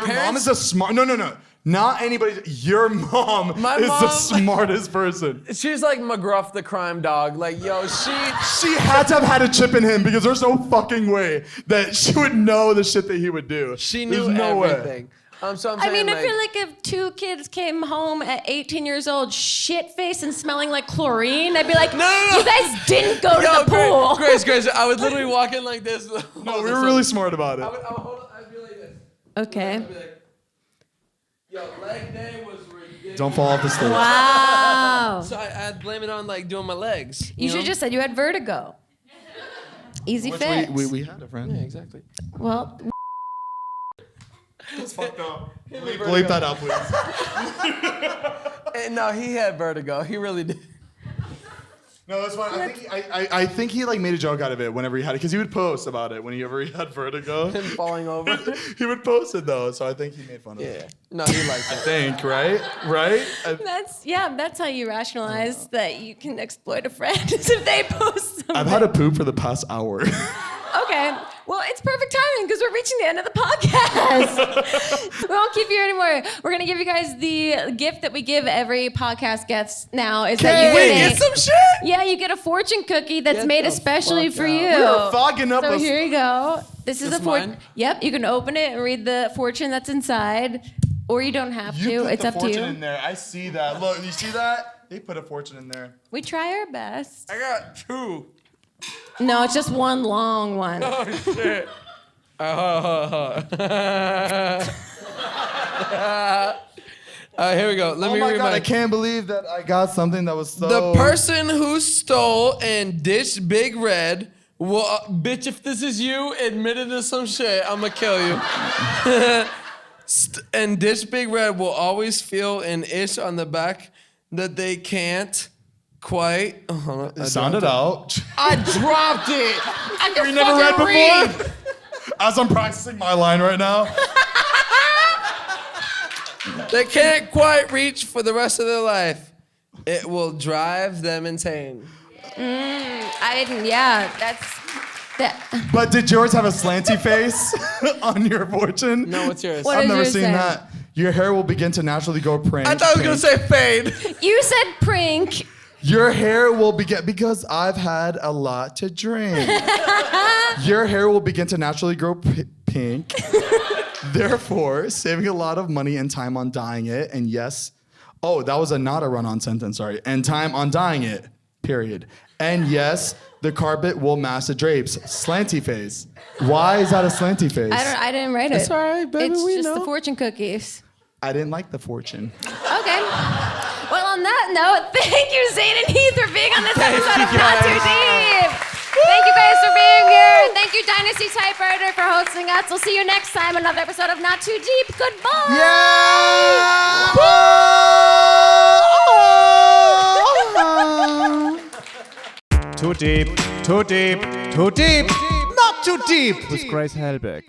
Your mom is the smart. No. Not anybody. Your mom My is the mom- smartest person. She's like McGruff the crime dog. Like, yo, She had to have had a chip in him because there's no fucking way that she would know the shit that he would do. she knew There's no everything. So I'm I saying, mean, I feel like if two kids came home at 18 years old, shit-faced and smelling like chlorine, I'd be like, No. you guys didn't go to the pool. Grace, I would literally walk in like this. No, we were really smart about it. I'd be like this. Okay. I'd be like, yo, leg day was ridiculous. Don't fall off the stage. Wow. So I'd blame it on like doing my legs. You should have just said you had vertigo. Easy fix. We had a friend. Yeah, exactly. Well, It's fucked up. Bleep that out, please. No, he had vertigo. He really did. No, that's fine. I think he like made a joke out of it whenever he had it because he would post about it whenever he had vertigo. Him falling over. He would post it though, so I think he made fun of it. Yeah. No, he liked I it. think, right? that's how you rationalize that you can exploit a friend is if they post something. I've had a poop for the past hour. Okay. Well, it's perfect timing because we're reaching the end of the podcast. We won't keep you anymore. We're gonna give you guys the gift that we give every podcast guest now. Is that you Get some shit. Yeah, you get a fortune cookie that's Get made the especially fuck for out. you. We are fogging up So a- here you go. This is This a fortune. mine? Yep, you can open it and read the fortune that's inside, or you don't have You to. put It's the up to fortune you. in there. I see that. Look, you see that? They put a fortune in there. We try our best. I got 2. No, it's just one long one. Oh shit. All right, here we go. Let me Oh my read God, I can't believe that I got something that was so... The person who stole and ditched Big Red will... bitch, if this is you admitted to some shit, I'm gonna kill you. And ditch Big Red will always feel an itch on the back that they can't quite... Sound it out. I dropped it. I can You never read fucking before? As I'm practicing my line right now. They can't quite reach for the rest of their life. It will drive them insane. That. But did yours have a slanty face on your fortune? No, what's yours? What I've is never yours seen say? that. Your hair will begin to naturally go pink. I thought I was gonna say fade. You said prink. Your hair will begin, because I've had a lot to drink. Your hair will begin to naturally grow pink. Therefore, saving a lot of money and time on dyeing it. And yes, oh, that was not a run-on sentence, sorry. And time on dyeing it, period. And yes, the carpet will match the drapes. Slanty face. Why is that a slanty face? I didn't write it. It's all right, baby, It's we just know. the fortune cookies. I didn't like the fortune. Okay. Well, on that note, thank you, Zane and Heath, for being on this episode of Not Too Deep. Thank you guys for being here. Thank you, Dynasty Typewriter, for hosting us. We'll see you next time, another episode of Not Too Deep. Goodbye. Too deep, too deep, too deep, not too deep with Grace Helbig.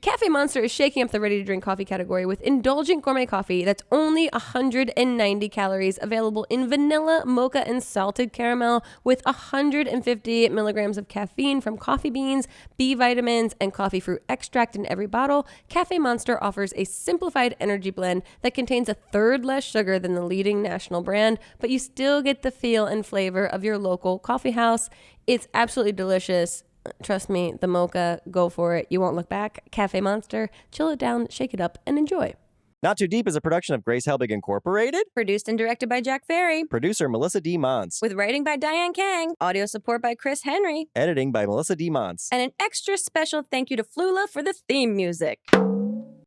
Cafe Monster is shaking up the ready-to-drink coffee category with indulgent gourmet coffee that's only 190 calories, available in vanilla, mocha, and salted caramel, with 150 milligrams of caffeine from coffee beans, B vitamins, and coffee fruit extract in every bottle. Cafe Monster offers a simplified energy blend that contains a third less sugar than the leading national brand, but you still get the feel and flavor of your local coffee house. It's absolutely delicious. Trust me, the mocha, go for it. You won't look back. Cafe Monster, chill it down, shake it up, and enjoy. Not Too Deep is a production of Grace Helbig Incorporated. Produced and directed by Jack Ferry. Producer Melissa D. Mons. With writing by Diane Kang. Audio support by Chris Henry. Editing by Melissa D. Mons. And an extra special thank you to Flula for the theme music.